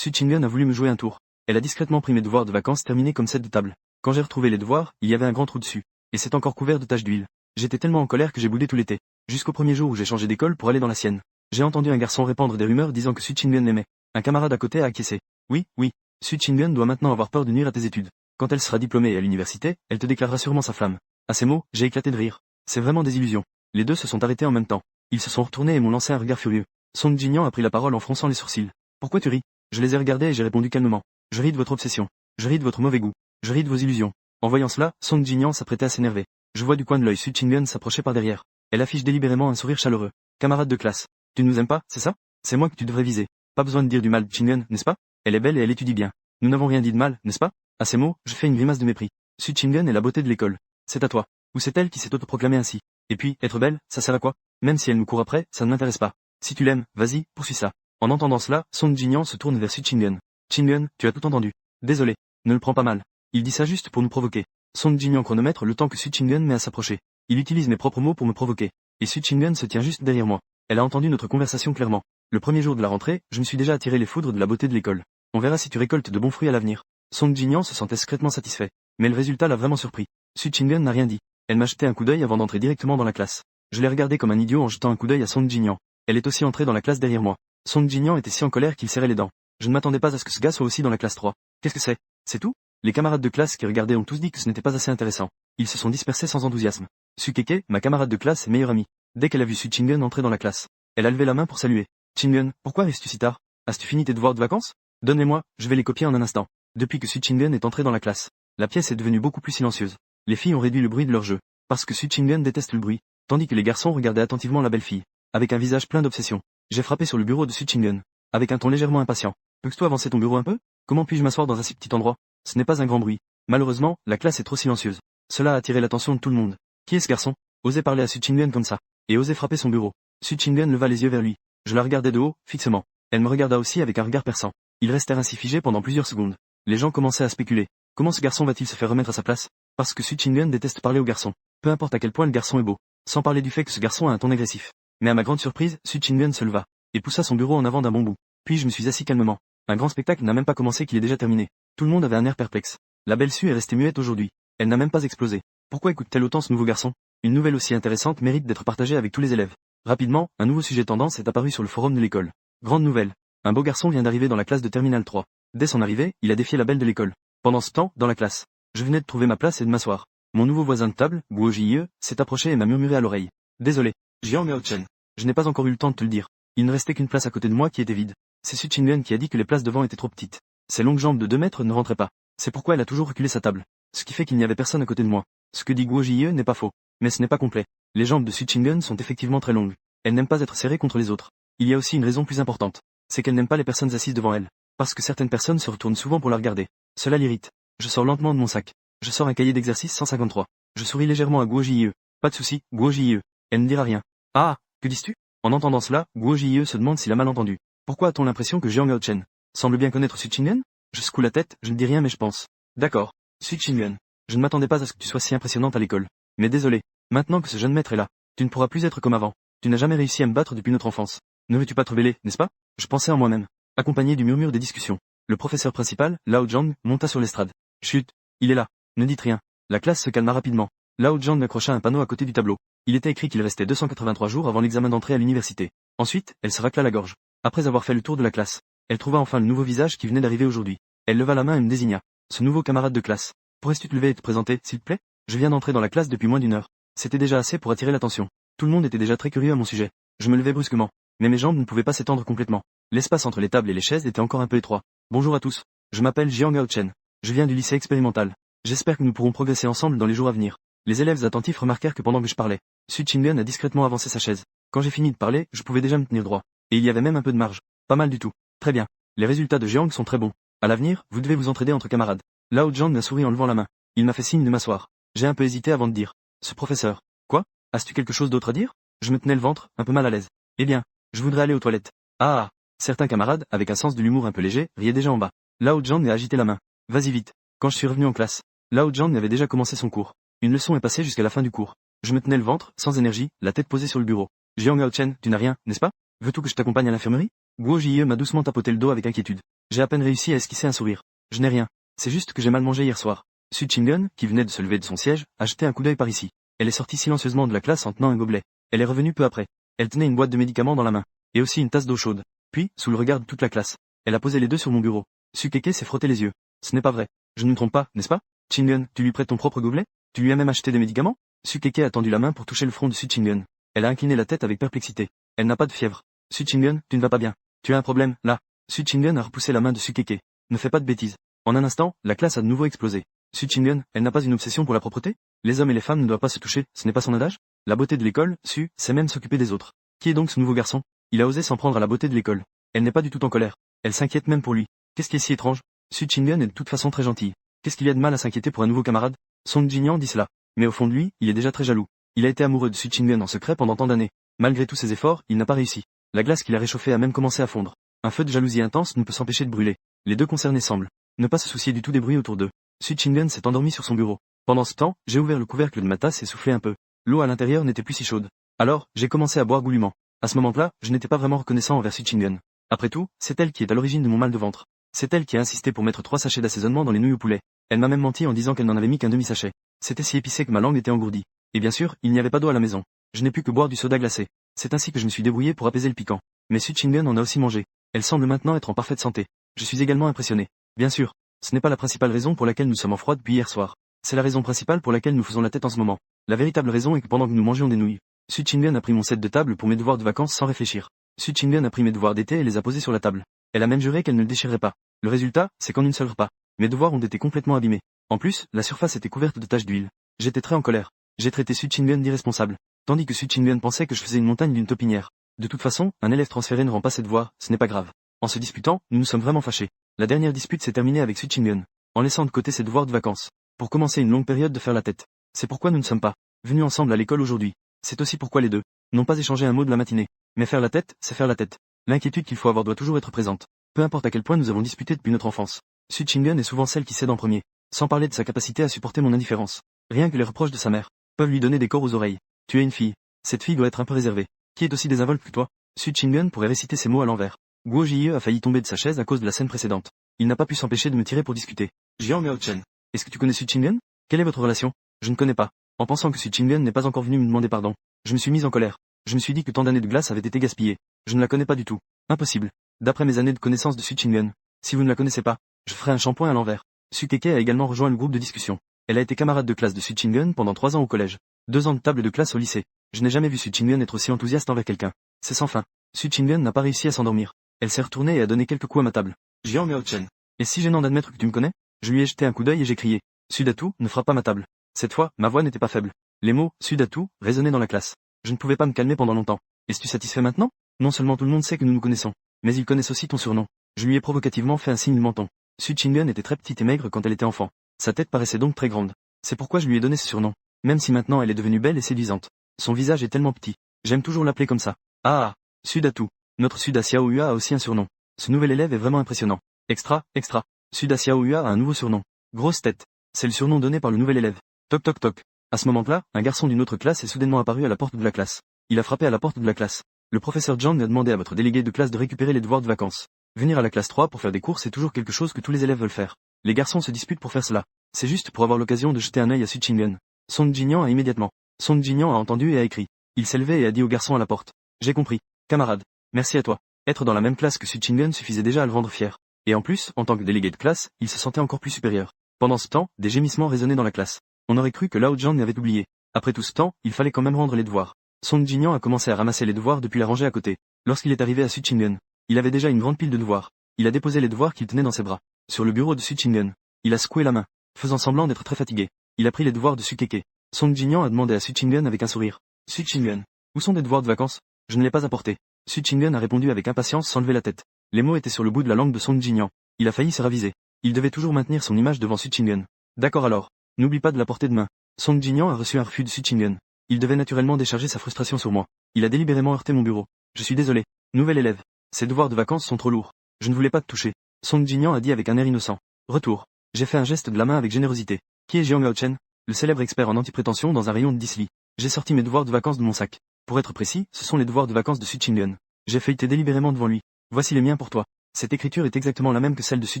Su Chingyun a voulu me jouer un tour. Elle a discrètement pris mes devoirs de vacances terminés comme set de table. Quand j'ai retrouvé les devoirs, il y avait un grand trou dessus. Et c'est encore couvert de taches d'huile. J'étais tellement en colère que j'ai boudé tout l'été. Jusqu'au premier jour où j'ai changé d'école pour aller dans la sienne. J'ai entendu un garçon répandre des rumeurs disant que Su Chingyun l'aimait. Un camarade à côté a acquiescé. Oui, oui, Su Chingyun doit maintenant avoir peur de nuire à tes études. Quand elle sera diplômée à l'université, elle te déclarera sûrement sa flamme. À ces mots, j'ai éclaté de rire. C'est vraiment des illusions. Les deux se sont arrêtés en même temps. Ils se sont retournés et m'ont lancé un regard furieux. Song Jinyan a pris la parole en fronçant les sourcils. Pourquoi tu ris? Je les ai regardés et j'ai répondu calmement. Je ris de votre obsession. Je ris de votre mauvais goût. Je ris de vos illusions. En voyant cela, Song Jinyan s'apprêtait à s'énerver. Je vois du coin de l'œil Su Chingyun s'approcher par derrière. Elle affiche délibérément un sourire chaleureux. Camarade de classe. Tu ne nous aimes pas, c'est ça? C'est moi que tu devrais viser. Pas besoin de dire du mal de Chingyun, n'est-ce pas? Elle est belle et elle étudie bien. Nous n'avons rien dit de mal, n'est-ce pas? À ces mots, je fais une grimace de mépris. Su Chingyun est la beauté de l'école. C'est à toi. Ou c'est elle qui s'est autoproclamée ainsi. Et puis, être belle, ça sert à quoi? Même si elle nous court après, ça ne m'intéresse pas. Si tu l'aimes, vas-y, poursuis ça. En entendant cela, Song Jinyan se tourne vers Su Chingyun. Chingyun, tu as tout entendu. Désolé. Ne le prends pas mal. Il dit ça juste pour nous provoquer. Song Jinyan chronomètre le temps que Su Chingyun met à s'approcher. Il utilise mes propres mots pour me provoquer. Et Su Chingyun se tient juste derrière moi. Elle a entendu notre conversation clairement. Le premier jour de la rentrée, je me suis déjà attiré les foudres de la beauté de l'école. On verra si tu récoltes de bons fruits à l'avenir. Song Jinyan se sentait secrètement satisfait. Mais le résultat l'a vraiment surpris. Su Chingyun n'a rien dit. Elle m'a jeté un coup d'œil avant d'entrer directement dans la classe. Je l'ai regardé comme un idiot en jetant un coup d'œil à Song Jinyan. Elle est aussi entrée dans la classe derrière moi. Song Jinyan était si en colère qu'il serrait les dents. Je ne m'attendais pas à ce que ce gars soit aussi dans la classe 3. Qu'est-ce que c'est? C'est tout? Les camarades de classe qui regardaient ont tous dit que ce n'était pas assez intéressant. Ils se sont dispersés sans enthousiasme. Su Keke, ma camarade de classe et meilleure amie. Dès qu'elle a vu Su Chingyun entrer dans la classe, elle a levé la main pour saluer. Chingyun, pourquoi restes-tu si tard? As-tu fini tes devoirs de vacances? Donne-les-moi, je vais les copier en un instant. Depuis que Su Chingyun est entré dans la classe, la pièce est devenue beaucoup plus silencieuse. Les filles ont réduit le bruit de leur jeu, parce que Su Chingyun déteste le bruit, tandis que les garçons regardaient attentivement la belle fille, avec un visage plein d'obsession. J'ai frappé sur le bureau de Su Chingyun, avec un ton légèrement impatient. Peux-tu avancer ton bureau un peu? Comment puis-je m'asseoir dans un si petit endroit? Ce n'est pas un grand bruit. Malheureusement, la classe est trop silencieuse. Cela a attiré l'attention de tout le monde. Qui est ce garçon? Oser parler à Su Chingyun comme ça, et oser frapper son bureau. Su Chingyun leva les yeux vers lui. Je la regardais de haut, fixement. Elle me regarda aussi avec un regard perçant. Ils restèrent ainsi figés pendant plusieurs secondes. Les gens commençaient à spéculer. Comment ce garçon va-t-il se faire remettre à sa place? Parce que Su Chingyun déteste parler aux garçons. Peu importe à quel point le garçon est beau. Sans parler du fait que ce garçon a un ton agressif. Mais à ma grande surprise, Su Chingyun se leva, et poussa son bureau en avant d'un bon bout. Puis je me suis assis calmement. Un grand spectacle n'a même pas commencé qu'il est déjà terminé. Tout le monde avait un air perplexe. La belle Su est restée muette aujourd'hui. Elle n'a même pas explosé. Pourquoi écoute-t-elle autant ce nouveau garçon? Une nouvelle aussi intéressante mérite d'être partagée avec tous les élèves. Rapidement, un nouveau sujet tendance est apparu sur le forum de l'école. Grande nouvelle. Un beau garçon vient d'arriver dans la classe de Terminale 3. Dès son arrivée, il a défié la belle de l'école. Pendant ce temps, dans la classe, je venais de trouver ma place et de m'asseour. Mon nouveau voisin de table, Guo Jie, s'est approché et m'a murmuré à l'oreille. Désolé, Jiang Miaochen. Je n'ai pas encore eu le temps de te le dire. Il ne restait qu'une place à côté de moi qui était vide. C'est Su Chingyun qui a dit que les places devant étaient trop petites. Ses longues jambes de 2 mètres ne rentraient pas. C'est pourquoi elle a toujours reculé sa table. Ce qui fait qu'il n'y avait personne à côté de moi. Ce que dit Guo Jie n'est pas faux. Mais ce n'est pas complet. Les jambes de Su Chingyun sont effectivement très longues. Elle n'aime pas être serrée contre les autres. Il y a aussi une raison plus importante. C'est qu'elle n'aime pas les personnes assises devant elle. Parce que certaines personnes se retournent souvent pour la regarder. Cela l'irrite. Je sors lentement de mon sac. Je sors un cahier d'exercice 153. Je souris légèrement à Guo Jie. Pas de souci, Guo Jie. Elle ne dira rien. Ah, que dis-tu? En entendant cela, Guo Jie se demande s'il a mal entendu. Pourquoi a-t-on l'impression que Jiang Miaochen semble bien connaître Su Chingyun? Je secoue la tête, je ne dis rien mais je pense. D'accord. Su Chingyun. Je ne m'attendais pas à ce que tu sois si impressionnante à l'école. Mais désolé. Maintenant que ce jeune maître est là, tu ne pourras plus être comme avant. Tu n'as jamais réussi à me battre depuis notre enfance. Ne veux-tu pas te rebeller, n'est-ce pas? Je pensais en moi-même. Accompagné du murmure des discussions. Le professeur principal, Lao Zhang, monta sur l'estrade. Chut. Il est là. Ne dites rien. La classe se calma rapidement. Lao Zhang accrocha un panneau à côté du tableau. Il était écrit qu'il restait 283 jours avant l'examen d'entrée à l'université. Ensuite, elle se racla la gorge. Après avoir fait le tour de la classe, elle trouva enfin le nouveau visage qui venait d'arriver aujourd'hui. Elle leva la main et me désigna. Ce nouveau camarade de classe. Pourrais-tu te lever et te présenter, s'il te plaît? Je viens d'entrer dans la classe depuis moins d'1 heure. C'était déjà assez pour attirer l'attention. Tout le monde était déjà très curieux à mon sujet. Je me levai brusquement. Mais mes jambes ne pouvaient pas s'étendre complètement. L'espace entre les tables et les chaises était encore un peu étroit. Bonjour à tous. Je m'appelle Jiang Gaochen. Je viens du lycée expérimental. J'espère que nous pourrons progresser ensemble dans les jours à venir. Les élèves attentifs remarquèrent que pendant que je parlais, Su Chingyun a discrètement avancé sa chaise. Quand j'ai fini de parler, je pouvais déjà me tenir droit. Et il y avait même un peu de marge. Pas mal du tout. Très bien. Les résultats de Jiang sont très bons. À l'avenir, vous devez vous entraider entre camarades. Lao Zhang m'a souri en levant la main. Il m'a fait signe de m'asseoir. J'ai un peu hésité avant de dire. Ce professeur. Quoi? As-tu quelque chose d'autre à dire? Je me tenais le ventre, un peu mal à l'aise. Eh bien, je voudrais aller aux toilettes. Ah. Certains camarades, avec un sens de l'humour un peu léger, riaient déjà en bas. Lao Zhang a agité la main. Vas-y vite. Quand je suis revenu en classe, Lao Zhang avait déjà commencé son cours. Une leçon est passée jusqu'à la fin du cours. Je me tenais le ventre, sans énergie, la tête posée sur le bureau. Jiang Gaochen, tu n'as rien, n'est-ce pas? Veux-tu que je t'accompagne à l'infirmerie? Guo Jie m'a doucement tapoté le dos avec inquiétude. J'ai à peine réussi à esquisser un sourire. Je n'ai rien. C'est juste que j'ai mal mangé hier soir. Su Chingun, qui venait de se lever de son siège, a jeté un coup d'œil par ici. Elle est sortie silencieusement de la classe en tenant un gobelet. Elle est revenue peu après. Elle tenait une boîte de médicaments dans la main. Et aussi une tasse d'eau chaude. Puis, sous le regard de toute la classe, elle a posé les deux sur mon bureau. Su Keke s'est frotté les yeux. Ce n'est pas vrai. Je ne me trompe pas, n'est-ce pas? Chingun, tu lui prêtes ton propre gobelet? Tu lui as même acheté des médicaments? Su Keke a tendu la main pour toucher le front de Su Chingun. Elle a incliné la tête avec perplexité. Elle n'a pas de fièvre. Su Chingun, tu ne vas pas bien. Tu as un problème, là. Su Chingun a repoussé la main de Su Keke. Ne fais pas de bêtises. En un instant, la classe a de nouveau explosé. Su Chingun, elle n'a pas une obsession pour la propreté? Les hommes et les femmes ne doivent pas se toucher, ce n'est pas son adage? La beauté de l'école, Su, c'est même s'occuper des autres. Qui est donc ce nouveau garçon? Il a osé s'en prendre à la beauté de l'école. Elle n'est pas du tout en colère. Elle s'inquiète même pour lui. Qu'est-ce qui est si étrange? Su Chingun est de toute façon très gentille. Qu'est-ce qu'il y a de mal à s'inquiéter pour un nouveau camarade? Song Jinyan dit cela. Mais au fond de lui, il est déjà très jaloux. Il a été amoureux de Su Chingun en secret pendant tant d'années. Malgré tous ses efforts, il n'a pas réussi. La glace qu'il a réchauffée a même commencé à fondre. Un feu de jalousie intense ne peut s'empêcher de brûler. Les deux concernés semblent ne pas se soucier du tout des bruits autour d'eux. Su Chingun s'est endormi sur son bureau. Pendant ce temps, j'ai ouvert le couvercle de ma tasse et soufflé un peu. L'eau à l'intérieur n'était plus si chaude. Alors, j'ai commencé à boire goulûment. À ce moment-là, je n'étais pas vraiment reconnaissant envers Su Chingun. Après tout, c'est elle qui est à l'origine de mon mal de ventre. C'est elle qui a insisté pour mettre 3 sachets d'assaisonnement dans les nouilles au poulet. Elle m'a même menti en disant qu'elle n'en avait mis qu'un demi-sachet. C'était si épicé que ma langue était engourdie. Et bien sûr, il n'y avait pas d'eau à la maison. Je n'ai pu que boire du soda glacé. C'est ainsi que je me suis débrouillé pour apaiser le piquant. Mais Su Chingun en a aussi mangé. Elle semble maintenant être en parfaite santé. Je suis également impressionné. Bien sûr, ce n'est pas la principale raison pour laquelle nous sommes en froid depuis hier soir. C'est la raison principale pour laquelle nous faisons la tête en ce moment. La véritable raison est que pendant que nous mangions des nouilles, Su Chingun a pris mon set de table pour mes devoirs de vacances sans réfléchir. Su Chingun a pris mes devoirs d'été et les a posés sur la table. Elle a même juré qu'elle ne le déchirerait pas. Le résultat, c'est qu'en une seule repas, mes devoirs ont été complètement abîmés. En plus, la surface était couverte de taches d'huile. J'étais très en colère. J'ai traité Su Chingun d'irresponsable, tandis que Su Chingun pensait que je faisais une montagne d'une taupinière. De toute façon, un élève transféré ne rend pas ses devoirs, ce n'est pas grave. En se disputant, nous nous sommes vraiment fâchés. La dernière dispute s'est terminée avec Su Chingun, en laissant de côté ses devoirs de vacances, pour commencer une longue période de faire la tête. C'est pourquoi nous ne sommes pas venus ensemble à l'école aujourd'hui. C'est aussi pourquoi les deux n'ont pas échangé un mot de la matinée. Mais faire la tête, c'est faire la tête. L'inquiétude qu'il faut avoir doit toujours être présente. Peu importe à quel point nous avons disputé depuis notre enfance. Su Chingun est souvent celle qui cède en premier, sans parler de sa capacité à supporter mon indifférence. Rien que les reproches de sa mère peuvent lui donner des corps aux oreilles. Tu es une fille. Cette fille doit être un peu réservée. Qui est aussi désinvolte que toi? Su Chingun pourrait réciter ces mots à l'envers. Guo Jie a failli tomber de sa chaise à cause de la scène précédente. Il n'a pas pu s'empêcher de me tirer pour discuter. Jiang Miaochen. Est-ce que tu connais Su Chingun? Quelle est votre relation? Je ne connais pas. En pensant que Su Chingun n'est pas encore venu me demander pardon, je me suis mise en colère. Je me suis dit que tant d'années de glace avaient été gaspillées. Je ne la connais pas du tout. Impossible. D'après mes années de connaissance de Su Chingun, si vous ne la connaissez pas, je ferai un shampoing à l'envers. Su Keke a également rejoint le groupe de discussion. Elle a été camarade de classe de Su Chingun pendant 3 ans au collège. 2 ans de table de classe au lycée. Je n'ai jamais vu Su Chingun être aussi enthousiaste envers quelqu'un. C'est sans fin. Su Chingun n'a pas réussi à s'endormir. Elle s'est retournée et a donné quelques coups à ma table. Jiang Miaochen. Et si gênant d'admettre que tu me connais? Je lui ai jeté un coup d'œil et j'ai crié. Sudatu, ne frappe pas ma table. Cette fois, ma voix n'était pas faible. Les mots, Sudatu, résonnaient dans la classe. Je ne pouvais pas me calmer pendant longtemps. Es-tu satisfait maintenant? Non seulement tout le monde sait que nous nous connaissons, mais ils connaissent aussi ton surnom. Je lui ai provocativement fait un signe du menton. Su Chingun était très petite et maigre quand elle était enfant. Sa tête paraissait donc très grande. C'est pourquoi je lui ai donné ce surnom. Même si maintenant elle est devenue belle et séduisante. Son visage est tellement petit. J'aime toujours l'appeler comme ça. Ah, Sudatu. Notre Suda Xiaohua a aussi un surnom. Ce nouvel élève est vraiment impressionnant. Extra, extra. Suda Xiaohua a un nouveau surnom. Grosse tête. C'est le surnom donné par le nouvel élève. Toc toc toc. À ce moment-là, un garçon d'une autre classe est soudainement apparu à la porte de la classe. Il a frappé à la porte de la classe. Le professeur Zhang a demandé à votre délégué de classe de récupérer les devoirs de vacances. Venir à la classe 3 pour faire des cours c'est toujours quelque chose que tous les élèves veulent faire. Les garçons se disputent pour faire cela. C'est juste pour avoir l'occasion de jeter un œil à Su Chingun. Song Jinyan a immédiatement. Song Jinyan a entendu et a écrit. Il s'est levé et a dit au garçon à la porte. J'ai compris. Camarade. Merci à toi. Être dans la même classe que Su Chingun suffisait déjà à le rendre fier. Et en plus, en tant que délégué de classe, il se sentait encore plus supérieur. Pendant ce temps, des gémissements résonnaient dans la classe. On aurait cru que Lao Zhang avait oublié. Après tout ce temps, il fallait quand même rendre les devoirs. Song Jinyan a commencé à ramasser les devoirs depuis la rangée à côté. Lorsqu'il est arrivé à Su Chingun, il avait déjà une grande pile de devoirs. Il a déposé les devoirs qu'il tenait dans ses bras. Sur le bureau de Su Chingun. Il a secoué la main, faisant semblant d'être très fatigué. Il a pris les devoirs de Su Keke. Song Jinyan a demandé à Su Chingun avec un sourire. Su Chingun, où sont tes devoirs de vacances? Je ne l'ai pas apporté. Su Chingun a répondu avec impatience sans lever la tête. Les mots étaient sur le bout de la langue de Song Jinyan. Il a failli se raviser. Il devait toujours maintenir son image devant Su Chingun. D'accord alors. N'oublie pas de la porter demain. Song Jinyan a reçu un refus de Su Chingun. Il devait naturellement décharger sa frustration sur moi. Il a délibérément heurté mon bureau. Je suis désolé. Nouvel élève. Ces devoirs de vacances sont trop lourds. Je ne voulais pas te toucher. Song Jinyan a dit avec un air innocent. Retour. J'ai fait un geste de la main avec générosité. Qui est Jiang Miaochen? Le célèbre expert en antiprétention dans un rayon de 10 lits. J'ai sorti mes devoirs de vacances de mon sac. Pour être précis, ce sont les devoirs de vacances de Su Chingun. J'ai feuilleté délibérément devant lui. Voici les miens pour toi. Cette écriture est exactement la même que celle de Su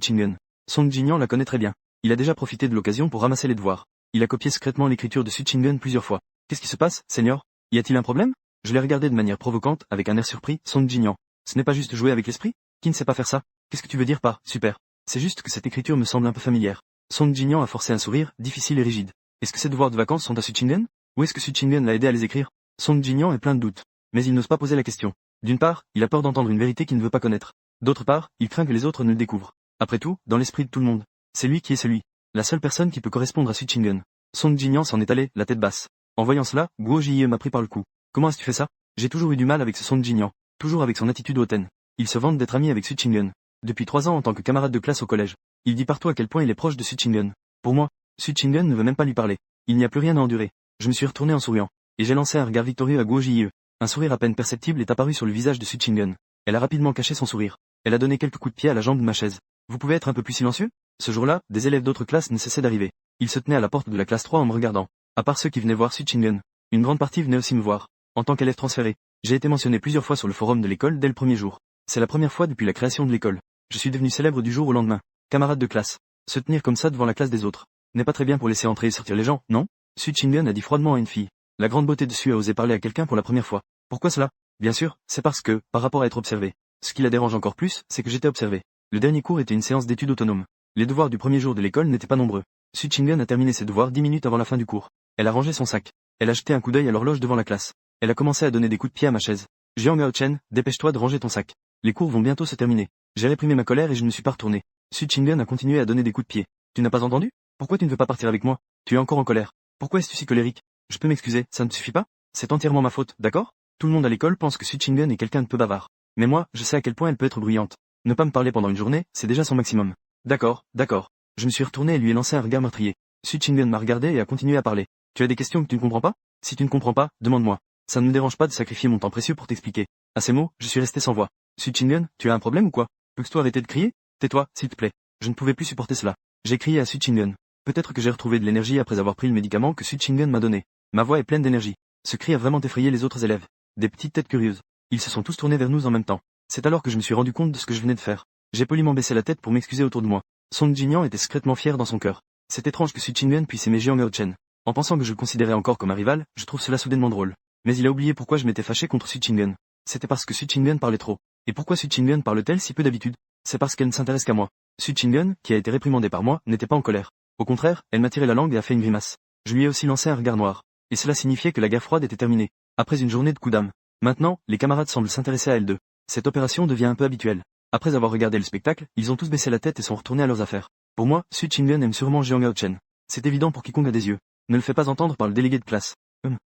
Chingen. Song Jinyan la connaît très bien. Il a déjà profité de l'occasion pour ramasser les devoirs. Il a copié secrètement l'écriture de Su Chingen plusieurs fois. Qu'est-ce qui se passe, Seigneur? Y a-t-il un problème? Je l'ai regardé de manière provocante, avec un air surpris. Song Jinyan. Ce n'est pas juste jouer avec l'esprit? Qui ne sait pas faire ça? Qu'est-ce que tu veux dire par super? C'est juste que cette écriture me semble un peu familière. Song Jinyan a forcé un sourire, difficile et rigide. Est-ce que ces devoirs de vacances sont à Su Chingen? Ou est-ce que Su Chingen l'a aidé à les écrire? Song Jinyan est plein de doutes. Mais il n'ose pas poser la question. D'une part, il a peur d'entendre une vérité qu'il ne veut pas connaître. D'autre part, il craint que les autres ne le découvrent. Après tout, dans l'esprit de tout le monde, c'est lui qui est celui. La seule personne qui peut correspondre à Su Chingen. Song Jinyan s'en est allé, la tête basse. En voyant cela, Guo Jie m'a pris par le cou. Comment est-ce que tu fais ça? J'ai toujours eu du mal avec ce Song Jinyan. Toujours avec son attitude hautaine. Il se vante d'être ami avec Su Chingen. Depuis 3 ans en tant que camarade de classe au collège. Il dit partout à quel point il est proche de Su Chingen. Pour moi, Su Chingen ne veut même pas lui parler. Il n'y a plus rien à endurer. Je me suis retourné en souriant. Et j'ai lancé un regard victorieux à Guo Jie. Un sourire à peine perceptible est apparu sur le visage de Su Chingen. Elle a rapidement caché son sourire. Elle a donné quelques coups de pied à la jambe de ma chaise. Vous pouvez être un peu plus silencieux? Ce jour-là, des élèves d'autres classes ne cessaient d'arriver. Ils se tenaient à la porte de la classe 3 en me regardant. À part ceux qui venaient voir Su Chingen. Une grande partie venait aussi me voir. En tant qu'élève transféré, j'ai été mentionné plusieurs fois sur le forum de l'école dès le premier jour. C'est la première fois depuis la création de l'école. Je suis devenu célèbre du jour au lendemain. Camarade de classe. Se tenir comme ça devant la classe des autres. N'est pas très bien pour laisser entrer et sortir les gens, non? Su Chingen a dit froidement à une fille. La grande beauté dessus a osé parler à quelqu'un pour la première fois. Pourquoi cela? Bien sûr, c'est parce que, par rapport à être observé. Ce qui la dérange encore plus, c'est que j'étais observé. Le dernier cours était une séance d'études autonome. Les devoirs du premier jour de l'école n'étaient pas nombreux. Su Chingen a terminé ses devoirs 10 minutes avant la fin du cours. Elle a rangé son sac. Elle a jeté un coup d'œil à l'horloge devant la classe. Elle a commencé à donner des coups de pied à ma chaise. Jiang Gaochen, dépêche-toi de ranger ton sac. Les cours vont bientôt se terminer. J'ai réprimé ma colère et je ne me suis pas retourné. Su Chingen a continué à donner des coups de pied. Tu n'as pas entendu? Pourquoi tu ne veux pas partir avec moi? Tu es encore en colère. Pourquoi es-tu si colérique? Je peux m'excuser, ça ne te suffit pas? C'est entièrement ma faute, d'accord? Tout le monde à l'école pense que Su Chingen est quelqu'un de peu bavard. Mais moi, je sais à quel point elle peut être bruyante. Ne pas me parler pendant une journée, c'est déjà son maximum. D'accord, d'accord. Je me suis retourné et lui ai lancé un regard meurtrier. Su Chingen m'a regardé et a continué à parler. Tu as des questions que tu ne comprends pas? Si tu ne comprends pas, demande-moi. Ça ne me dérange pas de sacrifier mon temps précieux pour t'expliquer. À ces mots, je suis resté sans voix. Su Chingen, tu as un problème ou quoi? Peux-tu arrêter de crier? Tais-toi, s'il te plaît. Je ne pouvais plus supporter cela. J'ai crié à Su Chingen. Peut-être que j'ai retrouvé de l'énergie après avoir pris le médicament que Su Chingen m'a donné. Ma voix est pleine d'énergie. Ce cri a vraiment effrayé les autres élèves. Des petites têtes curieuses. Ils se sont tous tournés vers nous en même temps. C'est alors que je me suis rendu compte de ce que je venais de faire. J'ai poliment baissé la tête pour m'excuser autour de moi. Song Jinyan était secrètement fier dans son cœur. C'est étrange que Su Chingen puisse aimer Jiang Gaochen. En pensant que je le considérais encore comme un rival, je trouve cela soudainement drôle. Mais il a oublié pourquoi je m'étais fâché contre Su Chingen. C'était parce que Su Chingen parlait trop. Et pourquoi Su Chingen parle-t-elle si peu d'habitude? C'est parce qu'elle ne s'intéresse qu'à moi. Su Chingen, qui a été réprimandée par moi, n'était pas en colère. Au contraire, elle m'a tiré la langue et a fait une grimace. Je lui ai aussi lancé un regard noir. Et cela signifiait que la guerre froide était terminée. Après une journée de coups d'âme. Maintenant, les camarades semblent s'intéresser à elle deux. Cette opération devient un peu habituelle. Après avoir regardé le spectacle, ils ont tous baissé la tête et sont retournés à leurs affaires. Pour moi, Su Chingen aime sûrement Jiang Gaochen. C'est évident pour quiconque a des yeux. Ne le fais pas entendre par le délégué de classe.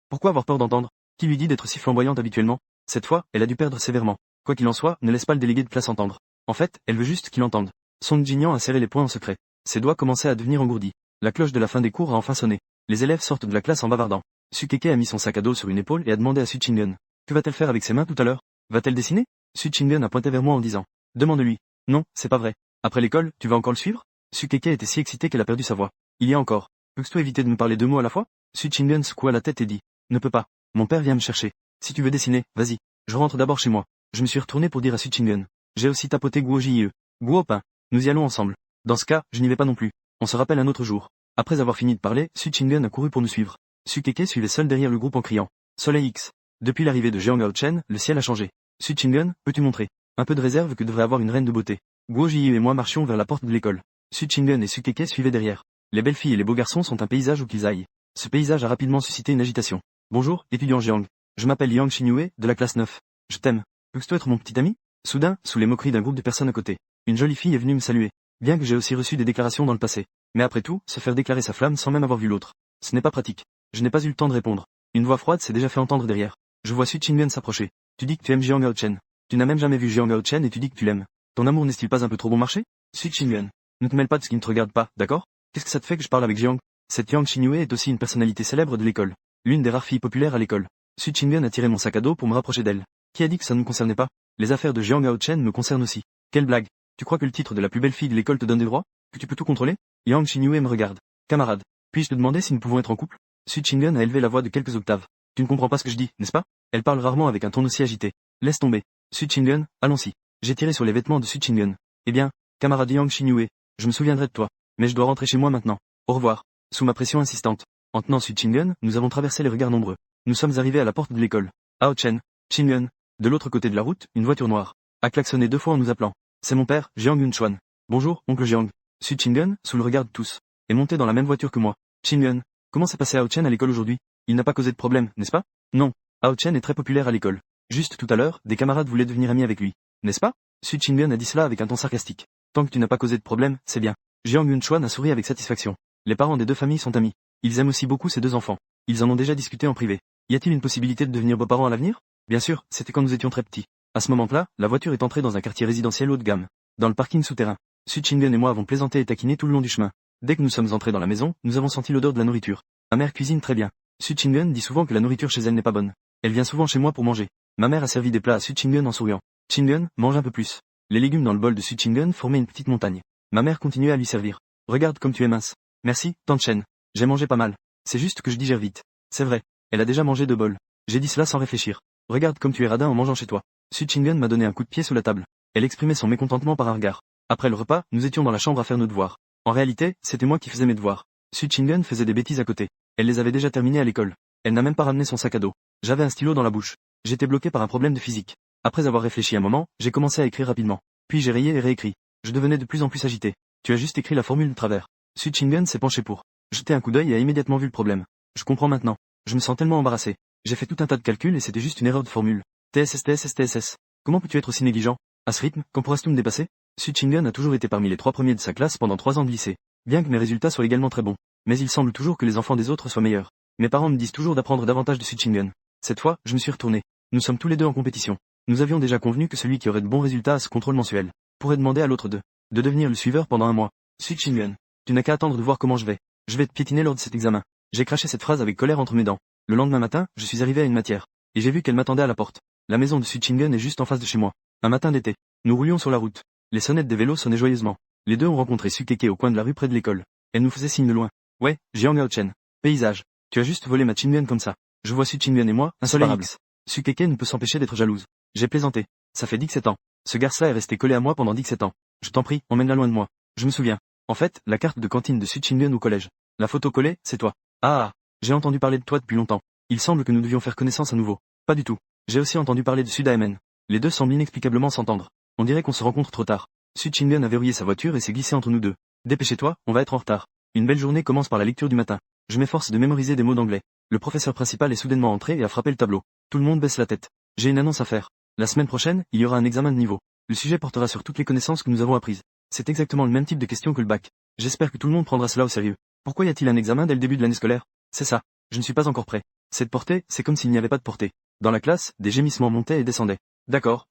Pourquoi avoir peur d'entendre? Qui lui dit d'être si flamboyante habituellement? Cette fois, elle a dû perdre sévèrement. Quoi qu'il en soit, ne laisse pas le délégué de classe entendre. En fait, elle veut juste qu'il entende. Song Jinyan a serré les poings en secret. Ses doigts commençaient à devenir engourdis. La cloche de la fin des cours a enfin sonné. Les élèves sortent de la classe en bavardant. Su Keke a mis son sac à dos sur une épaule et a demandé à Su Chingen. Que va-t-elle faire avec ses mains tout à l'heure? Va-t-elle dessiner? Su Chingen a pointé vers moi en disant. Demande-lui. Non, c'est pas vrai. Après l'école, tu vas encore le suivre? Su Keke était si excitée qu'elle a perdu sa voix. Il y a encore. Peux-tu éviter de me parler 2 mots à la fois? Su Chingen secoua la tête et dit. Ne peux pas. Mon père vient me chercher. Si tu veux dessiner, vas-y. Je rentre d'abord chez moi. Je me suis retourné pour dire à Su Chingen. J'ai aussi tapoté Guo Jie. Guo pain. Nous y allons ensemble. Dans ce cas, je n'y vais pas non plus. On se rappelle un autre jour. Après avoir fini de parler, Su Chingen a couru pour nous suivre. Su Keke suivait seul derrière le groupe en criant. Soleil X. Depuis l'arrivée de Jiang Gaochen, le ciel a changé. Su Chingen, peux-tu montrer? Un peu de réserve que devrait avoir une reine de beauté. Guo Jie et moi marchions vers la porte de l'école. Su Chingen et Su Keke suivaient derrière. Les belles filles et les beaux garçons sont un paysage où qu'ils aillent. Ce paysage a rapidement suscité une agitation. Bonjour, étudiant Jiang. Je m'appelle Yang Xinyue, de la classe 9. Je t'aime. Peux-tu être mon petit ami? Soudain, sous les moqueries d'un groupe de personnes à côté, une jolie fille est venue me saluer. Bien que j'ai aussi reçu des déclarations dans le passé. Mais après tout, se faire déclarer sa flamme sans même avoir vu l'autre. Ce n'est pas pratique. Je n'ai pas eu le temps de répondre. Une voix froide s'est déjà fait entendre derrière. Je vois Su Chingen s'approcher. Tu dis que tu aimes Jiang Gaochen. Tu n'as même jamais vu Jiang Gaochen et tu dis que tu l'aimes. Ton amour n'est-il pas un peu trop bon marché? Su Chingen. Ne te mêle pas de ce qui ne te regarde pas, d'accord? Qu'est-ce que ça te fait que je parle avec Jiang? Cette Yang Xinyue est aussi une personnalité célèbre de l'école. L'une des rares filles populaires à l'école. Su Chingen a tiré mon sac à dos pour me rapprocher d'elle. Qui a dit que ça ne me concernait pas? Les affaires de Jiang Gaochen me concernent aussi. Quelle blague. Tu crois que le titre de la plus belle fille de l'école te donne des droits? Que tu peux tout contrôler? Yang Xinyue me regarde. Camarade. Puis-je te demander si nous pouvons être en couple? Su Chingen a élevé la voix de quelques octaves. Tu ne comprends pas ce que je dis, n'est-ce pas? Elle parle rarement avec un ton aussi agité. Laisse tomber. Su Chingen, allons-y. J'ai tiré sur les vêtements de Su Chingen. Eh bien, camarade Yang Xinyue, je me souviendrai de toi. Mais je dois rentrer chez moi maintenant. Au revoir. Sous ma pression insistante. En tenant Su Chingen, nous avons traversé les regards nombreux. Nous sommes arrivés à la porte de l'école. Ao Chen, Chingen. De l'autre côté de la route, une voiture noire a klaxonné 2 fois en nous appelant. C'est mon père, Jiang Yunchuan. Bonjour, oncle Jiang. Su Chingen, sous le regard de tous, est monté dans la même voiture que moi. Chingen, comment s'est passé Ao Chen à l'école aujourd'hui? Il n'a pas causé de problème, n'est-ce pas? Non. Ao Chen est très populaire à l'école. Juste tout à l'heure, des camarades voulaient devenir amis avec lui. N'est-ce pas? Su Chingen a dit cela avec un ton sarcastique. Tant que tu n'as pas causé de problème, c'est bien. Jiang Yunchuan a souri avec satisfaction. Les parents des 2 familles sont amis. Ils aiment aussi beaucoup ces 2 enfants. Ils en ont déjà discuté en privé. Y a-t-il une possibilité de devenir beaux-parents à l'avenir? Bien sûr, c'était quand nous étions très petits. À ce moment-là, la voiture est entrée dans un quartier résidentiel haut de gamme. Dans le parking souterrain, Su Chingen et moi avons plaisanté et taquiné tout le long du chemin. Dès que nous sommes entrés dans la maison, nous avons senti l'odeur de la nourriture. Ma mère cuisine très bien. Su Chingen dit souvent que la nourriture chez elle n'est pas bonne. Elle vient souvent chez moi pour manger. Ma mère a servi des plats à Su Chingen en souriant. Chingen, mange un peu plus. Les légumes dans le bol de Su Chingen formaient une petite montagne. Ma mère continuait à lui servir. Regarde comme tu es mince. Merci, tante Chen. J'ai mangé pas mal. C'est juste que je digère vite. C'est vrai. Elle a déjà mangé 2 bols. J'ai dit cela sans réfléchir. Regarde comme tu es radin en mangeant chez toi. Su Chingen m'a donné un coup de pied sous la table. Elle exprimait son mécontentement par un regard. Après le repas, nous étions dans la chambre à faire nos devoirs. En réalité, c'était moi qui faisais mes devoirs. Su Chingen faisait des bêtises à côté. Elle les avait déjà terminées à l'école. Elle n'a même pas ramené son sac à dos. J'avais un stylo dans la bouche. J'étais bloqué par un problème de physique. Après avoir réfléchi un moment, j'ai commencé à écrire rapidement. Puis j'ai rayé et réécrit. Je devenais de plus en plus agité. Tu as juste écrit la formule de travers. Su Chingen s'est penché pour jeter un coup d'œil et a immédiatement vu le problème. Je comprends maintenant. Je me sens tellement embarrassé. J'ai fait tout un tas de calculs et c'était juste une erreur de formule. TSS. Comment peux-tu être aussi négligent? À ce rythme, quand pourras-tu me dépasser? Su Chingen a toujours été parmi les 3 premiers de sa classe pendant 3 ans de lycée. Bien que mes résultats soient également très bons. Mais il semble toujours que les enfants des autres soient meilleurs. Mes parents me disent toujours d'apprendre davantage de Su Chingen. Cette fois, je me suis retourné. Nous sommes tous les 2 en compétition. Nous avions déjà convenu que celui qui aurait de bons résultats à ce contrôle mensuel pourrait demander à l'autre de devenir le suiveur pendant 1 mois. Su Chingen, tu n'as qu'à attendre de voir comment je vais. Je vais te piétiner lors de cet examen. J'ai craché cette phrase avec colère entre mes dents. Le lendemain matin, je suis arrivé à une matière. Et j'ai vu qu'elle m'attendait à la porte. La maison de Su Chingen est juste en face de chez moi. Un matin d'été. Nous roulions sur la route. Les sonnettes des vélos sonnaient joyeusement. Les 2 ont rencontré Su Keke au coin de la rue près de l'école. Elle nous faisait signe de loin. Ouais, Jiang Ao Chen. Paysage. Tu as juste volé ma Chingen comme ça. Je vois Su Chingen et moi, inséparables. Su Keke ne peut s'empêcher d'être jalouse. J'ai plaisanté. Ça fait 17 ans. Ce garçon est resté collé à moi pendant 17 ans. Je t'en prie, emmène-la loin de moi. Je me souviens. En fait, la carte de cantine de Su Chingen au collège. La photo collée, c'est toi. Ah, j'ai entendu parler de toi depuis longtemps. Il semble que nous devions faire connaissance à nouveau. Pas du tout. J'ai aussi entendu parler de Su Daemen. Les 2 semblent inexplicablement s'entendre. On dirait qu'on se rencontre trop tard. Su Chingen a verrouillé sa voiture et s'est glissé entre nous 2. Dépêchez-toi, on va être en retard. Une belle journée commence par la lecture du matin. Je m'efforce de mémoriser des mots d'anglais. Le professeur principal est soudainement entré et a frappé le tableau. Tout le monde baisse la tête. J'ai une annonce à faire. La semaine prochaine, il y aura un examen de niveau. Le sujet portera sur toutes les connaissances que nous avons apprises. C'est exactement le même type de question que le bac. J'espère que tout le monde prendra cela au sérieux. Pourquoi y a-t-il un examen dès le début de l'année scolaire? C'est ça. Je ne suis pas encore prêt. Cette portée, c'est comme s'il n'y avait pas de portée. Dans la classe, des gémissements montaient et descendaient. D'accord.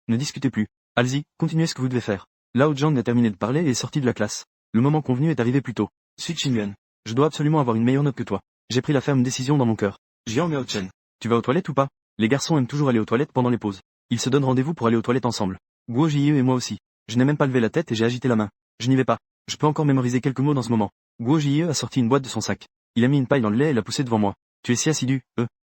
Ne discutez plus. Allez-y, continuez ce que vous devez faire. Lao Zhang a terminé de parler et est sorti de la classe. Le moment convenu est arrivé plus tôt. Su Chingen, je dois absolument avoir une meilleure note que toi. J'ai pris la ferme décision dans mon cœur. Jiang Ao Chen, tu vas aux toilettes ou pas? Les garçons aiment toujours aller aux toilettes pendant les pauses. Ils se donnent rendez-vous pour aller aux toilettes ensemble. Guo Jie et moi aussi. Je n'ai même pas levé la tête et j'ai agité la main. Je n'y vais pas. Je peux encore mémoriser quelques mots dans ce moment. Guo Jie a sorti une boîte de son sac. Il a mis une paille dans le lait et l'a poussé devant moi. Tu es si assidu,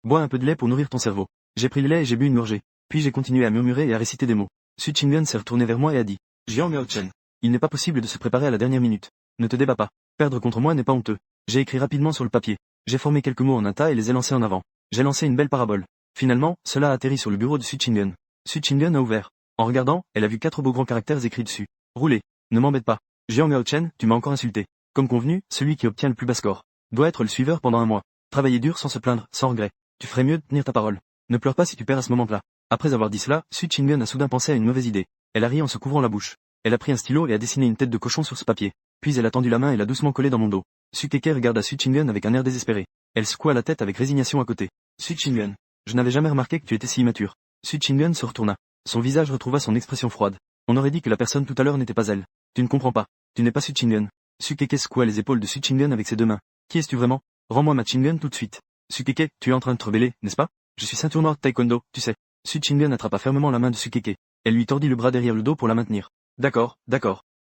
bois un peu de lait pour nourrir ton cerveau. J'ai pris le lait et j'ai bu une gorgée. Puis j'ai continué à murmurer et à réciter des mots. Su Chingen s'est retourné vers moi et a dit. Jiang Ao Chen. Il n'est pas possible de se préparer à la dernière minute. Ne te débat pas. Perdre contre moi n'est pas honteux. J'ai écrit rapidement sur le papier. J'ai formé quelques mots en un tas et les ai lancés en avant. J'ai lancé une belle parabole. Finalement, cela a atterri sur le bureau de Su Chingen. Su Chingen a ouvert. En regardant, elle a vu 4 beaux grands caractères écrits dessus. Roulez. Ne m'embête pas. Jiang Ao Chen, tu m'as encore insulté. Comme convenu, celui qui obtient le plus bas score doit être le suiveur pendant 1 mois. Travailler dur sans se plaindre, sans regret. Tu ferais mieux de tenir ta parole. Ne pleure pas si tu perds à ce moment-là. Après avoir dit cela, Su Chingen a soudain pensé à une mauvaise idée. Elle a ri en se couvrant la bouche. Elle a pris un stylo et a dessiné une tête de cochon sur ce papier. Puis elle a tendu la main et l'a doucement collée dans mon dos. Su Keke regarda Su Chingen avec un air désespéré. Elle secoua la tête avec résignation à côté. Su Chingen, je n'avais jamais remarqué que tu étais si immature. Su Chingen se retourna. Son visage retrouva son expression froide. On aurait dit que la personne tout à l'heure n'était pas elle. Tu ne comprends pas. Tu n'es pas Su Chingen. Su Keke secoua les épaules de Su Chingen avec ses 2 mains. Qui es-tu vraiment? Rends-moi ma Chingen tout de suite. Su Keke, tu es en train de te rebeller, n'est-ce pas? Je suis ceinture noire de taekwondo, tu sais. Su Chingen attrapa fermement la main de Su Keke. Elle lui tordit le bras derrière le dos pour la maintenir. D'accord.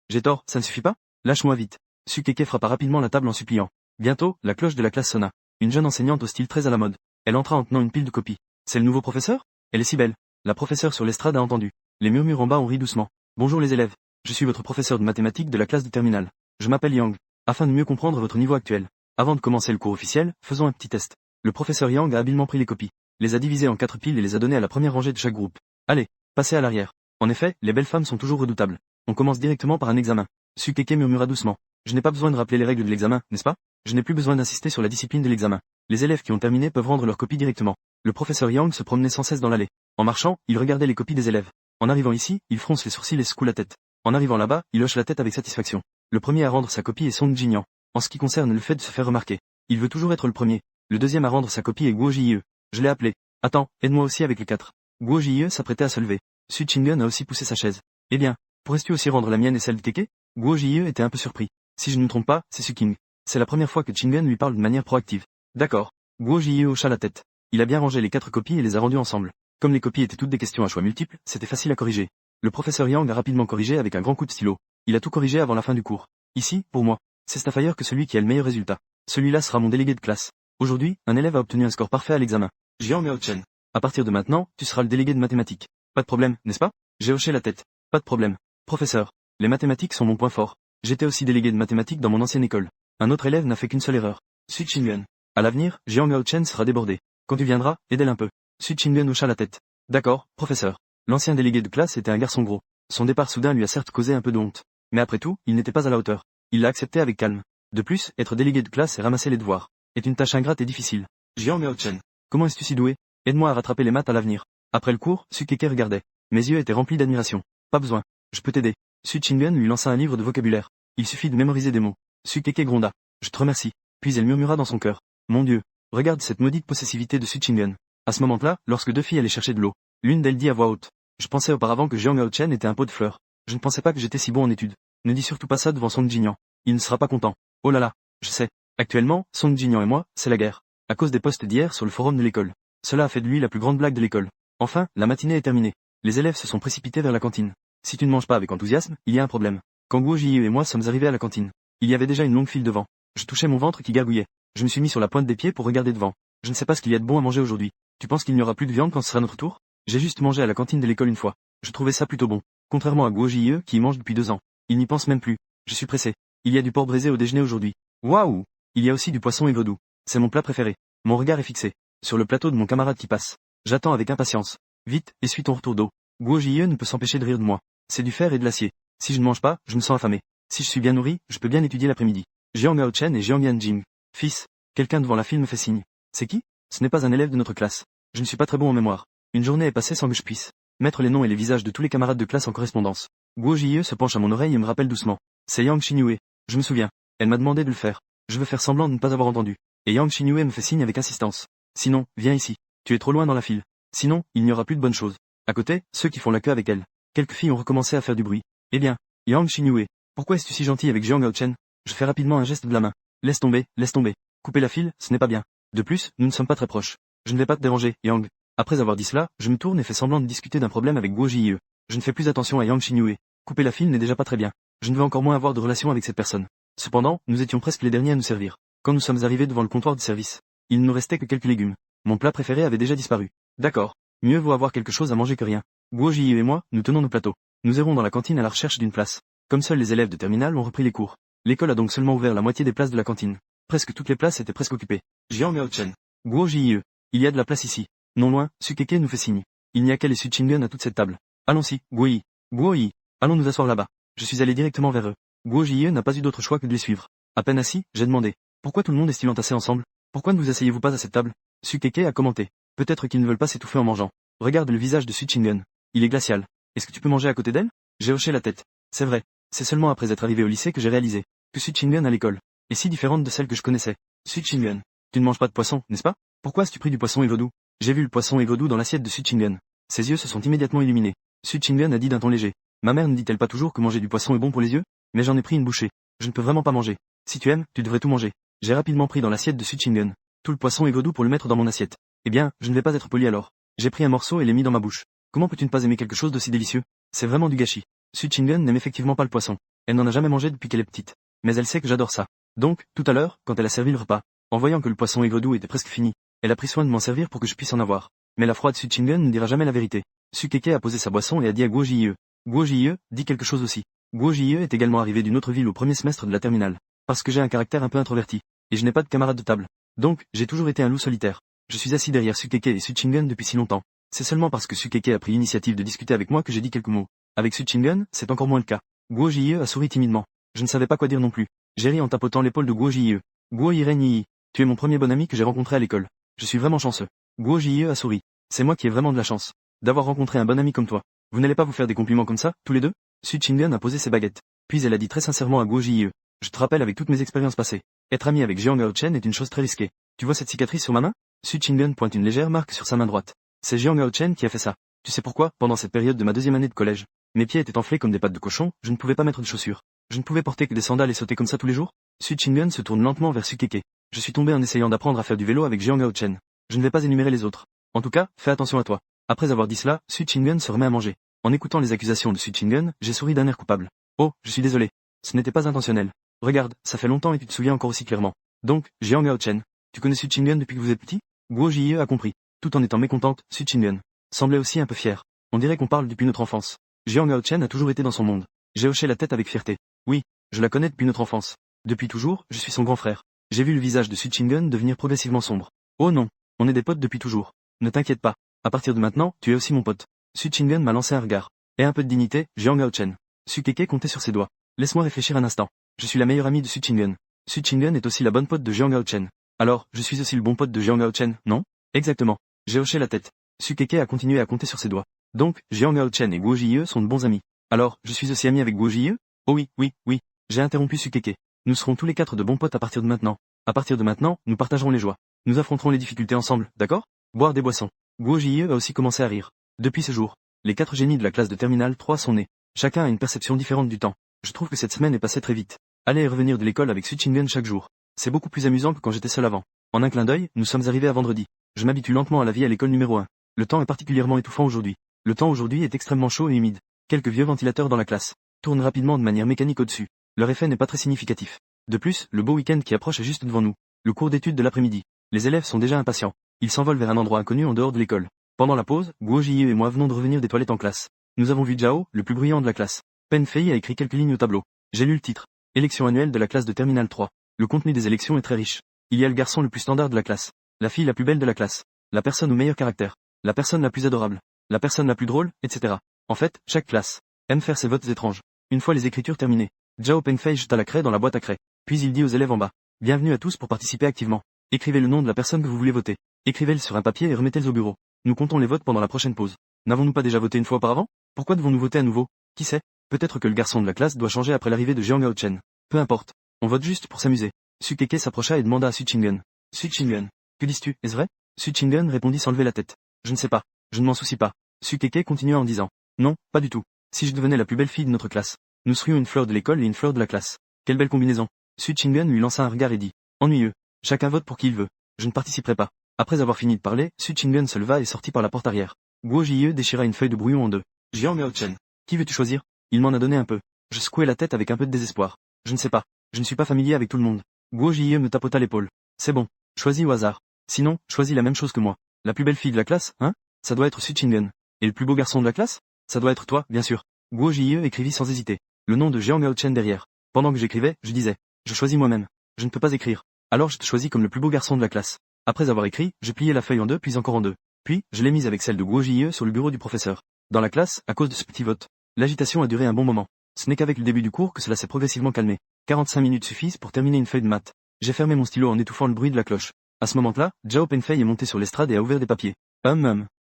J'ai tort, ça ne suffit pas? Lâche-moi vite. Su Keke frappa rapidement la table en suppliant. Bientôt, la cloche de la classe sonna. Une jeune enseignante au style très à la mode. Elle entra en tenant une pile de copies. C'est le nouveau professeur? Elle est si belle. La professeure sur l'estrade a entendu. Les murmures en bas ont ri doucement. Bonjour les élèves. Je suis votre professeur de mathématiques de la classe de terminale. Je m'appelle Yang. Afin de mieux comprendre votre niveau actuel. Avant de commencer le cours officiel, faisons un petit test. Le professeur Yang a habilement pris les copies, les a divisées en 4 piles et les a données à la première rangée de chaque groupe. Allez, passez à l'arrière. En effet, les belles femmes sont toujours redoutables. On commence directement par un examen. Sukeke murmura doucement. Je n'ai pas besoin de rappeler les règles de l'examen, n'est-ce pas? Je n'ai plus besoin d'insister sur la discipline de l'examen. Les élèves qui ont terminé peuvent rendre leurs copies directement. Le professeur Yang se promenait sans cesse dans l'allée. En marchant, il regardait les copies des élèves. En arrivant ici, il fronce les sourcils et secoue la tête. En arrivant là-bas, il hoche la tête avec satisfaction. Le premier à rendre sa copie est Song Jinyan. En ce qui concerne le fait de se faire remarquer, il veut toujours être le premier. Le deuxième à rendre sa copie est Guo Jie. Je l'ai appelé. Attends, aide-moi aussi avec le 4. Guo Jie s'apprêtait à se lever. Su Chingen a aussi poussé sa chaise. Eh bien, pourrais-tu aussi rendre la mienne et celle de Keke? Guo Jie était un peu surpris. Si je ne me trompe pas, c'est Su King. C'est la première fois que Chingen lui parle de manière proactive. D'accord. Guo Jie hocha la tête. Il a bien rangé les 4 copies et les a rendues ensemble. Comme les copies étaient toutes des questions à choix multiples, c'était facile à corriger. Le professeur Yang a rapidement corrigé avec un grand coup de stylo. Il a tout corrigé avant la fin du cours. Ici, pour moi, c'est Staffire que celui qui a le meilleur résultat. Celui-là sera mon délégué de classe. Aujourd'hui, un élève a obtenu un score parfait à l'examen. Jiang Miaochen. À partir de maintenant, tu seras le délégué de mathématiques. Pas de problème, n'est-ce pas? J'ai hoché la tête. Pas de problème. Professeur, les mathématiques sont mon point fort. J'étais aussi délégué de mathématiques dans mon ancienne école. Un autre élève n'a fait qu'une seule erreur. Su Qingyuan. À l'avenir, Jiang Miaochen sera débordé. Quand tu viendras, aide-le un peu. Su Qingyuan hocha la tête. D'accord, professeur. L'ancien délégué de classe était un garçon gros. Son départ soudain lui a certes causé un peu de honte. Mais après tout, il n'était pas à la hauteur. Il l'a accepté avec calme. De plus, être délégué de classe et ramasser les devoirs est une tâche ingrate et difficile. Jiang Miaochen. Comment es-tu si doué? Aide-moi à rattraper les maths à l'avenir. Après le cours, Sukeke regardait. Mes yeux étaient remplis d'admiration. Pas besoin. Je peux t'aider. Su Qingyuan lui lança un livre de vocabulaire. Il suffit de mémoriser des mots. Sukeke gronda. Je te remercie. Puis elle murmura dans son cœur. Mon Dieu. Regarde cette maudite possessivité de Su Qingyuan. À ce moment-là, lorsque 2 filles allaient chercher de l'eau, l'une d'elles dit à voix haute. Je pensais auparavant que Jiang Miaochen était un pot de fleurs. Je ne pensais pas que j'étais si bon en études. Ne dis surtout pas ça devant Song Jinyan. Il ne sera pas content. Oh là là. Je sais. Actuellement, Song Jinyan et moi, c'est la guerre. À cause des posts d'hier sur le forum de l'école. Cela a fait de lui la plus grande blague de l'école. Enfin, la matinée est terminée. Les élèves se sont précipités vers la cantine. Si tu ne manges pas avec enthousiasme, il y a un problème. Quand Guo Jie et moi sommes arrivés à la cantine, il y avait déjà une longue file devant. Je touchais mon ventre qui gargouillait. Je me suis mis sur la pointe des pieds pour regarder devant. Je ne sais pas ce qu'il y a de bon à manger aujourd'hui. Tu penses qu'il n'y aura plus de viande quand ce sera notre tour? J'ai juste mangé à la cantine de l'école une fois. Je trouvais ça plutôt bon. Contrairement à Guo Jie qui y mange depuis 2 ans. Il n'y pense même plus. Je suis pressé. Il y a du porc braisé au déjeuner aujourd'hui. Waouh! Il y a aussi du poisson et vaudou. C'est mon plat préféré. Mon regard est fixé sur le plateau de mon camarade qui passe. J'attends avec impatience. Vite, essuie ton retour d'eau. Guo Jie ne peut s'empêcher de rire de moi. C'est du fer et de l'acier. Si je ne mange pas, je me sens affamé. Si je suis bien nourri, je peux bien étudier l'après-midi. Jiang Miaochen et Jiang Yanjing. Fils, quelqu'un devant la file me fait signe. C'est qui? Ce n'est pas un élève de notre classe. Je ne suis pas très bon en mémoire. Une journée est passée sans que je puisse mettre les noms et les visages de tous les camarades de classe en correspondance. Guo Jie se penche à mon oreille et me rappelle doucement. C'est Yang Xinyue. Je me souviens. Elle m'a demandé de le faire. Je veux faire semblant de ne pas avoir entendu. Et Yang Xinyue me fait signe avec insistance. Sinon, viens ici. Tu es trop loin dans la file. Sinon, il n'y aura plus de bonnes choses. À côté, ceux qui font la queue avec elle. Quelques filles ont recommencé à faire du bruit. Eh bien, Yang Xinyue. Pourquoi es-tu si gentil avec Jiang Gaochen? Je fais rapidement un geste de la main. Laisse tomber, laisse tomber. Couper la file, ce n'est pas bien. De plus, nous ne sommes pas très proches. Je ne vais pas te déranger, Yang. Après avoir dit cela, je me tourne et fais semblant de discuter d'un problème avec Guo Jie. Je ne fais plus attention à Yang Xinyue. Couper la file n'est déjà pas très bien. Je ne veux encore moins avoir de relation avec cette personne. Cependant, nous étions presque les derniers à nous servir. Quand nous sommes arrivés devant le comptoir de service, il ne nous restait que quelques légumes. Mon plat préféré avait déjà disparu. D'accord. Mieux vaut avoir quelque chose à manger que rien. Guo Jie et moi, nous tenons nos plateaux. Nous irons dans la cantine à la recherche d'une place. Comme seuls les élèves de terminale ont repris les cours. L'école a donc seulement ouvert la moitié des places de la cantine. Presque toutes les places étaient presque occupées. Jiang Miaochen. Guo Jie. Il y a de la place ici. Non loin, Sukeke nous fait signe. Il n'y a qu'elle et Su Qingyuan à toute cette table. Allons-y, Guo-yi. Guo-yi. Allons nous asseoir là-bas. Je suis allé directement vers eux. Guo Jie n'a pas eu d'autre choix que de les suivre. À peine assis, j'ai demandé. Pourquoi tout le monde est-il entassé ensemble? Pourquoi ne vous asseyez-vous pas à cette table? Sukeke a commenté. Peut-être qu'ils ne veulent pas s'étouffer en mangeant. Regarde le visage de Su Qingyuan. Il est glacial. Est-ce que tu peux manger à côté d'elle? J'ai hoché la tête. C'est vrai. C'est seulement après être arrivé au lycée que j'ai réalisé que Su Qingyuan à l'école est si différente de celle que je connaissais. Su Qingyuan. Tu ne manges pas de poisson, n'est-ce pas? Pourquoi as-tu pris du poisson et vaudou? J'ai vu le poisson et vaudou dans l'assiette de Su Qingyuan. Ses yeux se sont immédiatement illuminés. Su Qingyuan a dit d'un ton léger. Ma mère ne dit-elle pas toujours que manger du poisson est bon pour les yeux? Mais j'en ai pris une bouchée. Je ne peux vraiment pas manger. Si tu aimes, tu devrais tout manger. J'ai rapidement pris dans l'assiette de Su Qingyuan tout le poisson et vaudou pour le mettre dans mon assiette. Eh bien, je ne vais pas être poli alors. J'ai pris un morceau et l'ai mis dans ma bouche. Comment peux-tu ne pas aimer quelque chose d'aussi délicieux? C'est vraiment du gâchis. Su Qingyuan n'aime effectivement pas le poisson. Elle n'en a jamais mangé depuis qu'elle est petite. Mais elle sait que j'adore ça. Donc, tout à l'heure, quand elle a servi le repas, en voyant que le poisson et vaudou était presque fini, elle a pris soin de m'en servir pour que je puisse en avoir. Mais la froide Su Chingen ne dira jamais la vérité. Su Keke a posé sa boisson et a dit à Guo Jie. Guo Jie dit quelque chose aussi. Guo Jie est également arrivé d'une autre ville au premier semestre de la terminale. Parce que j'ai un caractère un peu introverti. Et je n'ai pas de camarade de table. Donc, j'ai toujours été un loup solitaire. Je suis assis derrière Su Keke et Su Chingen depuis si longtemps. C'est seulement parce que Su Keke a pris l'initiative de discuter avec moi que j'ai dit quelques mots. Avec Su Chingen, c'est encore moins le cas. Guo Jie a souri timidement. Je ne savais pas quoi dire non plus. J'ai ri en tapotant l'épaule de Guo Jie. Guo Yi. Tu es mon premier bon ami que j'ai rencontré à l'école. Je suis vraiment chanceux. Guo Jie a souri. C'est moi qui ai vraiment de la chance. D'avoir rencontré un bon ami comme toi. Vous n'allez pas vous faire des compliments comme ça, tous les deux? Su Chingen a posé ses baguettes. Puis elle a dit très sincèrement à Guo Jie. Je te rappelle avec toutes mes expériences passées. Être ami avec Jiang Gaochen est une chose très risquée. Tu vois cette cicatrice sur ma main? Su Chingen pointe une légère marque sur sa main droite. C'est Jiang Gaochen qui a fait ça. Tu sais pourquoi? Pendant cette période de ma deuxième année de collège, mes pieds étaient enflés comme des pattes de cochon, je ne pouvais pas mettre de chaussures. Je ne pouvais porter que des sandales et sauter comme ça tous les jours. Su Chingen se tourne lentement vers Su Keke. Je suis tombé en essayant d'apprendre à faire du vélo avec Jiang Gaochen. Je ne vais pas énumérer les autres. En tout cas, fais attention à toi. Après avoir dit cela, Su Chingen se remet à manger. En écoutant les accusations de Su Chingen, j'ai souri d'un air coupable. Oh, je suis désolé. Ce n'était pas intentionnel. Regarde, ça fait longtemps et tu te souviens encore aussi clairement. Donc, Jiang Gaochen, tu connais Su Chingen depuis que vous êtes petit? Guo Jie a compris. Tout en étant mécontente, Su Chingen semblait aussi un peu fière. On dirait qu'on parle depuis notre enfance. Jiang Gaochen a toujours été dans son monde. J'ai hoché la tête avec fierté. Oui, je la connais depuis notre enfance. Depuis toujours, je suis son grand frère. J'ai vu le visage de Su Chingen devenir progressivement sombre. Oh non, on est des potes depuis toujours. Ne t'inquiète pas. À partir de maintenant, tu es aussi mon pote. Su Chingen m'a lancé un regard. Et un peu de dignité, Jiang Gaochen. Su Keke comptait sur ses doigts. Laisse-moi réfléchir un instant. Je suis la meilleure amie de Su Chingen. Su Chingen est aussi la bonne pote de Jiang Gaochen. Alors, je suis aussi le bon pote de Jiang Gaochen, non? Exactement. J'ai hoché la tête. Su Keke a continué à compter sur ses doigts. Donc, Jiang Gaochen et Guo Jie sont de bons amis. Alors, je suis aussi ami avec Guo Jie? Oh oui. J'ai interrompu Su Keke. Nous serons tous les quatre de bons potes à partir de maintenant. À partir de maintenant, nous partagerons les joies. Nous affronterons les difficultés ensemble, d'accord? Boire des boissons. Guo Jie a aussi commencé à rire. Depuis ce jour, les 4 génies de la classe de terminale 3 sont nés. Chacun a une perception différente du temps. Je trouve que cette semaine est passée très vite. Aller et revenir de l'école avec Su Chingen chaque jour. C'est beaucoup plus amusant que quand j'étais seul avant. En un clin d'œil, nous sommes arrivés à vendredi. Je m'habitue lentement à la vie à l'école numéro 1. Le temps est particulièrement étouffant aujourd'hui. Le temps aujourd'hui est extrêmement chaud et humide. Quelques vieux ventilateurs dans la classe tournent rapidement de manière mécanique au-dessus. Leur effet n'est pas très significatif. De plus, le beau week-end qui approche est juste devant nous. Le cours d'études de l'après-midi. Les élèves sont déjà impatients. Ils s'envolent vers un endroit inconnu en dehors de l'école. Pendant la pause, Guo Jie et moi venons de revenir des toilettes en classe. Nous avons vu Zhao, le plus bruyant de la classe. Pen Fei a écrit quelques lignes au tableau. J'ai lu le titre. Élection annuelle de la classe de terminale 3. Le contenu des élections est très riche. Il y a le garçon le plus standard de la classe. La fille la plus belle de la classe. La personne au meilleur caractère. La personne la plus adorable. La personne la plus drôle, etc. En fait, chaque classe aime faire ses votes étranges. Une fois les écritures terminées, Zhao Pengfei jeta la craie dans la boîte à craie. Puis il dit aux élèves en bas. Bienvenue à tous pour participer activement. Écrivez le nom de la personne que vous voulez voter. Écrivez-le sur un papier et remettez-le au bureau. Nous comptons les votes pendant la prochaine pause. N'avons-nous pas déjà voté une fois auparavant? Pourquoi devons-nous voter à nouveau? Qui sait? Peut-être que le garçon de la classe doit changer après l'arrivée de Jiang Gaochen. Peu importe. On vote juste pour s'amuser. Su Keke s'approcha et demanda à Su Chingen. Su Chingen. Que dis-tu, est-ce vrai? Su Chingen répondit sans lever la tête. Je ne sais pas. Je ne m'en soucie pas. Su Keke continua en disant. Non, pas du tout. Si je devenais la plus belle fille de notre classe, nous serions une fleur de l'école et une fleur de la classe. Quelle belle combinaison. Su Chingen lui lança un regard et dit. Ennuyeux. Chacun vote pour qui il veut. Je ne participerai pas. Après avoir fini de parler, Su Chingen se leva et sortit par la porte arrière. Guo Jie déchira une feuille de brouillon en deux. Jiang Gaochen. Qui veux-tu choisir? Il m'en a donné un peu. Je secouai la tête avec un peu de désespoir. Je ne sais pas. Je ne suis pas familier avec tout le monde. Guo Jie me tapota l'épaule. C'est bon. Choisis au hasard. Sinon, choisis la même chose que moi. La plus belle fille de la classe, hein? Ça doit être Su Chingen. Et le plus beau garçon de la classe? Ça doit être toi, bien sûr. Guo Jie écrivit sans hésiter. Le nom de Jiang Gaochen derrière. Pendant que j'écrivais, je disais. Je choisis moi-même. Je ne peux pas écrire. Alors je te choisis comme le plus beau garçon de la classe. Après avoir écrit, je pliai la feuille en deux puis encore en deux. Puis, je l'ai mise avec celle de Guo Jie sur le bureau du professeur. Dans la classe, à cause de ce petit vote. L'agitation a duré un bon moment. Ce n'est qu'avec le début du cours que cela s'est progressivement calmé. 45 minutes suffisent pour terminer une feuille de maths. J'ai fermé mon stylo en étouffant le bruit de la cloche. À ce moment-là, Zhao Pengfei est monté sur l'estrade et a ouvert des papiers.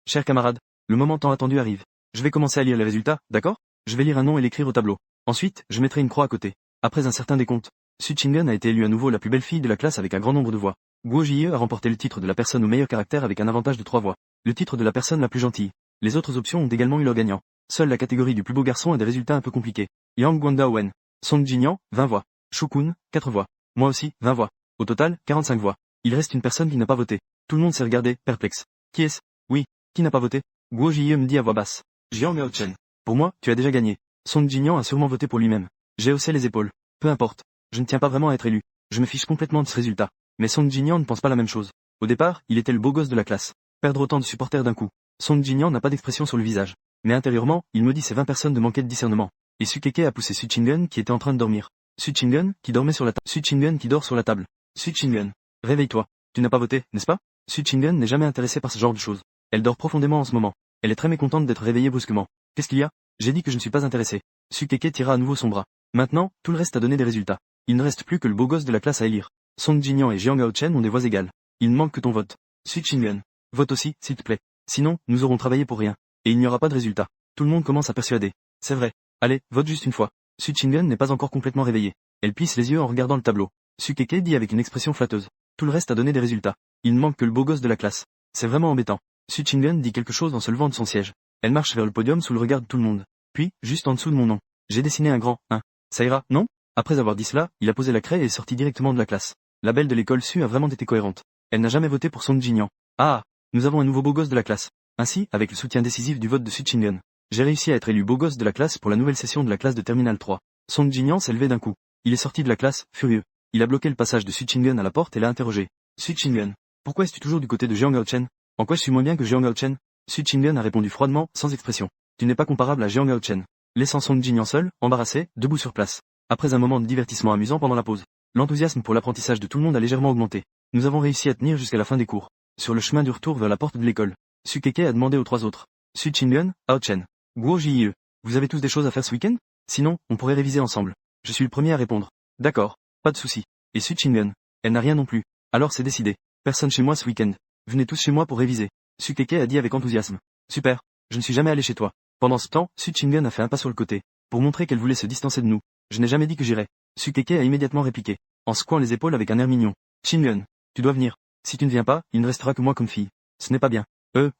Chers camarades, le moment tant attendu arrive. Je vais commencer à lire les résultats, d'accord? Je vais lire un nom et l'écrire au tableau. Ensuite, je mettrai une croix à côté. Après un certain décompte, Su Chingen a été élue à nouveau la plus belle fille de la classe avec un grand nombre de voix. Guo Jie a remporté le titre de la personne au meilleur caractère avec un avantage de 3 voix. Le titre de la personne la plus gentille. Les autres options ont également eu leur gagnant. Seule la catégorie du plus beau garçon a des résultats un peu compliqués. Yang Guangdawen. Song Jinyan, 20 voix. Shu Kun, 4 voix. Moi aussi, 20 voix. Au total, 45 voix. Il reste une personne qui n'a pas voté. Tout le monde s'est regardé, perplexe. Qui est-ce? Oui, qui n'a pas voté? Guo Jie me dit à voix basse. Jiang Gaochen. Pour moi, tu as déjà gagné. Song Jinyan a sûrement voté pour lui-même. J'ai haussé les épaules. Peu importe. Je ne tiens pas vraiment à être élu. Je me fiche complètement de ce résultat. Mais Song Jinyan ne pense pas la même chose. Au départ, il était le beau gosse de la classe. Perdre autant de supporters d'un coup. Song Jinyan n'a pas d'expression sur le visage. Mais intérieurement, il maudit ces 20 personnes de manquer de discernement. Et Su Keke a poussé Su Chingun qui était en train de dormir. Su Chingun, qui dormait sur la table. Su Chingun qui dort sur la table. Su Chingun. Réveille-toi. Tu n'as pas voté, n'est-ce pas? Su Chingun n'est jamais intéressée par ce genre de choses. Elle dort profondément en ce moment. Elle est très mécontente d'être réveillée brusquement. Qu'est-ce qu'il y a? J'ai dit que je ne suis pas intéressé. Su Keke tira à nouveau son bras. Maintenant, tout le reste a donné des résultats. Il ne reste plus que le beau gosse de la classe à élire. Song Jinyan et Jiang Gaochen ont des voix égales. Il ne manque que ton vote. Su Chingun. Vote aussi, s'il te plaît. Sinon, nous aurons travaillé pour rien. Et il n'y aura pas de résultat. Tout le monde commence à persuader. C'est vrai. Allez, vote juste une fois. Su Chingun n'est pas encore complètement réveillée. Elle plisse les yeux en regardant le tableau. Su Keke dit avec une expression flatteuse. Tout le reste a donné des résultats. Il ne manque que le beau gosse de la classe. C'est vraiment embêtant. Su Chingun dit quelque chose en se levant de son siège. Elle marche vers le podium sous le regard de tout le monde. Puis, juste en dessous de mon nom, j'ai dessiné un grand 1. Ça ira, non? Après avoir dit cela, il a posé la craie et est sorti directement de la classe. La belle de l'école Su a vraiment été cohérente. Elle n'a jamais voté pour Song Jinyan. Ah, nous avons un nouveau beau gosse de la classe. Ainsi, avec le soutien décisif du vote de Su Chingun, j'ai réussi à être élu beau gosse de la classe pour la nouvelle session de la classe de Terminal 3. Song Jinyan s'est levé d'un coup. Il est sorti de la classe, furieux. Il a bloqué le passage de Su Chingun à la porte et l'a interrogé. Su Chingun, pourquoi es-tu toujours du côté de Jiang Gaochen? En quoi je suis moins bien que Jiang Gaochen? Su Chingun a répondu froidement, sans expression. Tu n'es pas comparable à Jiang Gaochen. Laissant Song Jinyan seul, embarrassé, debout sur place. Après un moment de divertissement amusant pendant la pause, l'enthousiasme pour l'apprentissage de tout le monde a légèrement augmenté. Nous avons réussi à tenir jusqu'à la fin des cours. Sur le chemin du retour vers la porte de l'école, Su Keke a demandé aux trois autres. Su Chingun, Hao Chen, Guo Jie, vous avez tous des choses à faire ce week-end? Sinon, on pourrait réviser ensemble. Je suis le premier à répondre. D'accord, pas de souci. Et Su Chingun, elle n'a rien non plus. Alors c'est décidé. Personne chez moi ce week-end. Venez tous chez moi pour réviser. Su Keke a dit avec enthousiasme. Super, je ne suis jamais allé chez toi. Pendant ce temps, Su Chingun a fait un pas sur le côté, pour montrer qu'elle voulait se distancer de nous. Je n'ai jamais dit que j'irais. Su Keke a immédiatement répliqué, en secouant les épaules avec un air mignon. Chingun, tu dois venir. Si tu ne viens pas, il ne restera que moi comme fille. Ce n'est pas bien.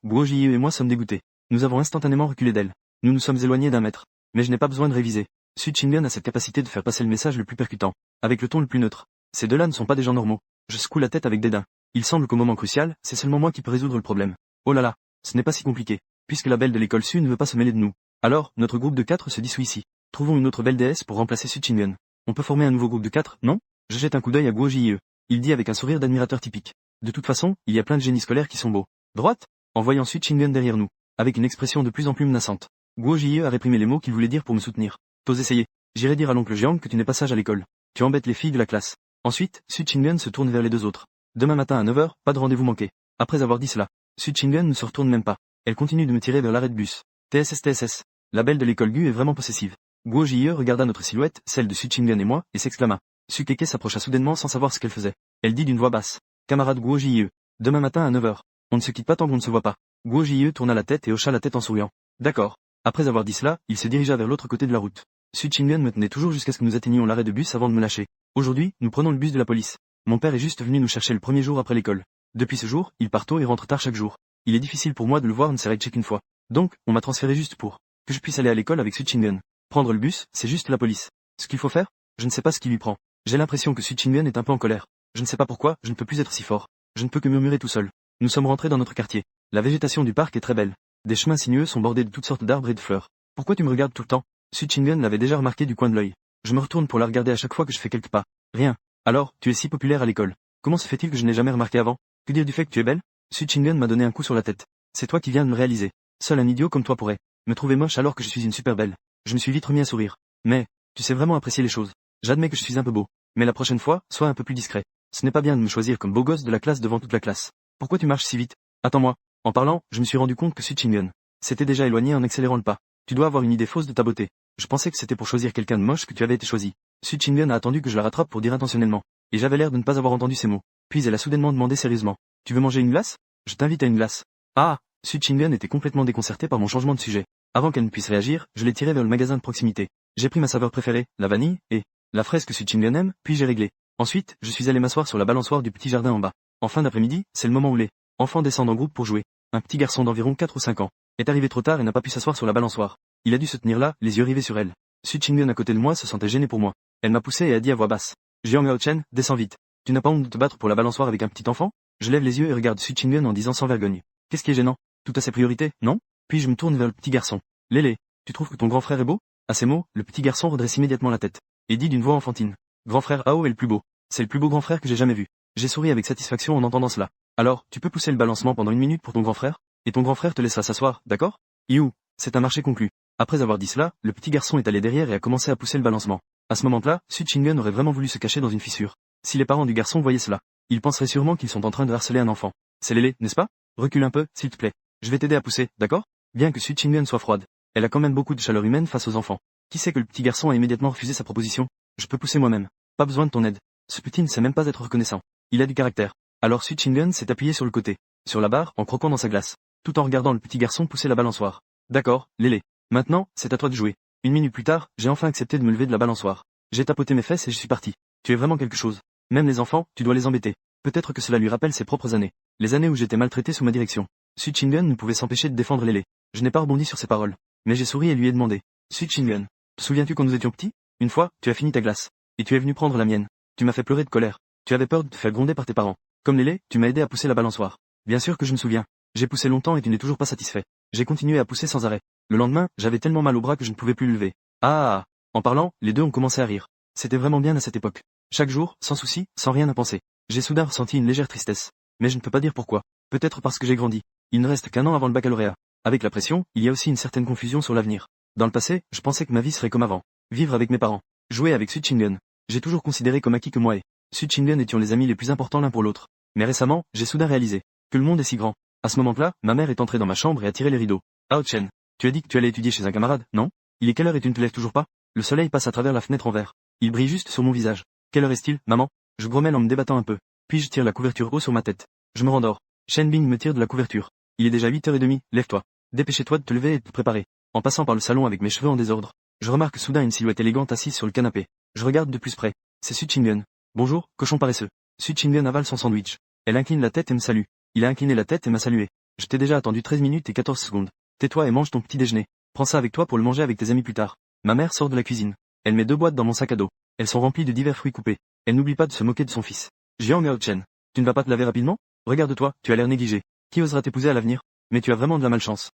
Guo Jie et moi sommes dégoûtés. Nous avons instantanément reculé d'elle. Nous nous sommes éloignés d'un mètre. Mais je n'ai pas besoin de réviser. Su Chingun a cette capacité de faire passer le message le plus percutant, avec le ton le plus neutre. Ces deux-là ne sont pas des gens normaux. Je secoue la tête avec dédain. Il semble qu'au moment crucial, c'est seulement moi qui peux résoudre le problème. Oh là là, ce n'est pas si compliqué, puisque la belle de l'école Su ne veut pas se mêler de nous. Alors, notre groupe de 4 se dissout ici. Trouvons une autre belle déesse pour remplacer Su Chingun. On peut former un nouveau groupe de 4, non? Je jette un coup d'œil à Guo Jie. Il dit avec un sourire d'admirateur typique. De toute façon, il y a plein de génies scolaires qui sont beaux. Droite? En voyant Su Chingun derrière nous, avec une expression de plus en plus menaçante. Guo Jie a réprimé les mots qu'il voulait dire pour me soutenir. T'oses essayer. J'irai dire à l'oncle Jiang que tu n'es pas sage à l'école. Tu embêtes les filles de la classe. Ensuite, Su Chingun se tourne vers les deux autres. Demain matin à 9h, pas de rendez-vous manqué. Après avoir dit cela, Su Chingun ne se retourne même pas. Elle continue de me tirer vers l'arrêt de bus. TSS. La belle de l'école Gu est vraiment possessive. Guo Jie regarda notre silhouette, celle de Su Chingun et moi, et s'exclama. Su Keke s'approcha soudainement sans savoir ce qu'elle faisait. Elle dit d'une voix basse. Camarade Guo Jie, demain matin à 9h. On ne se quitte pas tant qu'on ne se voit pas. Guo Jie tourna la tête et hocha la tête en souriant. D'accord. Après avoir dit cela, il se dirigea vers l'autre côté de la route. Su Chingun me tenait toujours jusqu'à ce que nous atteignions l'arrêt de bus avant de me lâcher. Aujourd'hui, nous prenons le bus de la police. Mon père est juste venu nous chercher le premier jour après l'école. Depuis ce jour, il part tôt et rentre tard chaque jour. Il est difficile pour moi de le voir ne s'arrête qu'une fois. Donc, on m'a transféré juste pour que je puisse aller à l'école avec Su Chingun. Prendre le bus, c'est juste la police. Ce qu'il faut faire? Je ne sais pas ce qui lui prend. J'ai l'impression que Su Chingun est un peu en colère. Je ne sais pas pourquoi, je ne peux plus être si fort. Je ne peux que murmurer tout seul. Nous sommes rentrés dans notre quartier. La végétation du parc est très belle. Des chemins sinueux sont bordés de toutes sortes d'arbres et de fleurs. Pourquoi tu me regardes tout le temps? Su Chingun l'avait déjà remarqué du coin de l'œil. Je me retourne pour la regarder à chaque fois que je fais quelques pas. Rien. Alors, tu es si populaire à l'école. Comment se fait-il que je n'ai jamais remarqué avant? Que dire du fait que tu es belle? Su Chingun m'a donné un coup sur la tête. C'est toi qui viens de me réaliser. Seul un idiot comme toi pourrait me trouver moche alors que je suis une super belle. Je me suis vite remis à sourire. Mais, tu sais vraiment apprécier les choses. J'admets que je suis un peu beau. Mais la prochaine fois, sois un peu plus discret. Ce n'est pas bien de me choisir comme beau gosse de la classe devant toute la classe. Pourquoi tu marches si vite? Attends-moi. En parlant, je me suis rendu compte que Su Chingun s'était déjà éloigné en accélérant le pas. Tu dois avoir une idée fausse de ta beauté. Je pensais que c'était pour choisir quelqu'un de moche que tu avais été choisi. Su Chingun a attendu que je la rattrape pour dire intentionnellement. Et j'avais l'air de ne pas avoir entendu ces mots. Puis elle a soudainement demandé sérieusement. Tu veux manger une glace? Je t'invite à une glace. Ah! Su Chingun était complètement déconcertée par mon changement de sujet. Avant qu'elle ne puisse réagir, je l'ai tirée vers le magasin de proximité. J'ai pris ma saveur préférée, la vanille, et la fraise que Su Chingun aime, puis j'ai réglé. Ensuite, je suis allé m'asseoir sur la balançoire du petit jardin en bas. En fin d'après-midi, c'est le moment où les enfants descendent en groupe pour jouer. Un petit garçon d'environ 4 ou 5 ans est arrivé trop tard et n'a pas pu s'asseoir sur la balançoire. Il a dû se tenir là, les yeux rivés sur elle. Su Chingun à côté de moi se sentait gênée pour moi. Elle m'a poussé et a dit à voix basse. Jiang Gaochen, descends vite. Tu n'as pas honte de te battre pour la balançoire avec un petit enfant? Je lève les yeux et regarde Su Chingun en disant sans vergogne. Qu'est-ce qui est gênant? Tout à ses priorités, non? Puis je me tourne vers le petit garçon. Lélé, tu trouves que ton grand frère est beau? À ces mots, le petit garçon redresse immédiatement la tête. Et dit d'une voix enfantine. Grand frère Ao est le plus beau. C'est le plus beau grand frère que j'ai jamais vu. J'ai souri avec satisfaction en entendant cela. Alors, tu peux pousser le balancement pendant 1 minute pour ton grand frère? Et ton grand frère te laissera s'asseoir, d'accord? You, c'est un marché conclu. Après avoir dit cela, le petit garçon est allé derrière et a commencé à pousser le balancement. À ce moment-là, Su Chingen aurait vraiment voulu se cacher dans une fissure. Si les parents du garçon voyaient cela, ils penseraient sûrement qu'ils sont en train de harceler un enfant. C'est Lélé, n'est-ce pas? Recule un peu, s'il te plaît. Je vais t'aider à pousser, d'accord? Bien que Su Chingen soit froide, elle a quand même beaucoup de chaleur humaine face aux enfants. Qui sait que le petit garçon a immédiatement refusé sa proposition? Je peux pousser moi-même. Pas besoin de ton aide. Ce petit ne sait même pas être reconnaissant. Il a du caractère. Alors Su Chingen s'est appuyé sur le côté, sur la barre, en croquant dans sa glace, tout en regardant le petit garçon pousser la balançoire. D'accord, Lélé. Maintenant, c'est à toi de jouer. 1 minute plus tard, j'ai enfin accepté de me lever de la balançoire. J'ai tapoté mes fesses et je suis parti. Tu es vraiment quelque chose. Même les enfants, tu dois les embêter. Peut-être que cela lui rappelle ses propres années. Les années où j'étais maltraité sous ma direction. Su Chingen ne pouvait s'empêcher de défendre Lélé. Je n'ai pas rebondi sur ses paroles. Mais j'ai souri et lui ai demandé. Su Chingen, te souviens-tu quand nous étions petits? Une fois, tu as fini ta glace. Et tu es venu prendre la mienne. Tu m'as fait pleurer de colère. Tu avais peur de te faire gronder par tes parents. Comme Lélé, tu m'as aidé à pousser la balançoire. Bien sûr que je me souviens. J'ai poussé longtemps et tu n'es toujours pas satisfait. J'ai continué à pousser sans arrêt. Le lendemain, j'avais tellement mal au bras que je ne pouvais plus le lever. Ah. En parlant, les deux ont commencé à rire. C'était vraiment bien à cette époque. Chaque jour, sans souci, sans rien à penser. J'ai soudain ressenti une légère tristesse. Mais je ne peux pas dire pourquoi. Peut-être parce que j'ai grandi. Il ne reste qu'un an avant le baccalauréat. Avec la pression, il y a aussi une certaine confusion sur l'avenir. Dans le passé, je pensais que ma vie serait comme avant. Vivre avec mes parents. Jouer avec Su Chingen. J'ai toujours considéré comme acquis que moi et Su Chingen étions les amis les plus importants l'un pour l'autre. Mais récemment, j'ai soudain réalisé que le monde est si grand. À ce moment-là, ma mère est entrée dans ma chambre et a tiré les rideaux. Ao Chen, tu as dit que tu allais étudier chez un camarade, non? Il est quelle heure et tu ne te lèves toujours pas? Le soleil passe à travers la fenêtre en verre. Il brille juste sur mon visage. Quelle heure est-il, maman? Je grommelle en me débattant un peu. Puis je tire la couverture haut sur ma tête. Je me rendors. Shen Bing me tire de la couverture. Il est déjà 8h30, lève-toi. Dépêchez-toi de te lever et de te préparer. En passant par le salon avec mes cheveux en désordre, je remarque soudain une silhouette élégante assise sur le canapé. Je regarde de plus près. C'est Su Chingen. Bonjour, cochon paresseux. Su Chingen avale son sandwich. Elle incline la tête et me salue. Il a incliné la tête et m'a salué. Je t'ai déjà attendu 13 minutes et 14 secondes. Tais-toi et mange ton petit déjeuner. Prends ça avec toi pour le manger avec tes amis plus tard. Ma mère sort de la cuisine. Elle met 2 boîtes dans mon sac à dos. Elles sont remplies de divers fruits coupés. Elle n'oublie pas de se moquer de son fils. Jiang Chen. Tu ne vas pas te laver rapidement? Regarde-toi, tu as l'air négligé. Qui osera t'épouser à l'avenir? Mais tu as vraiment de la malchance.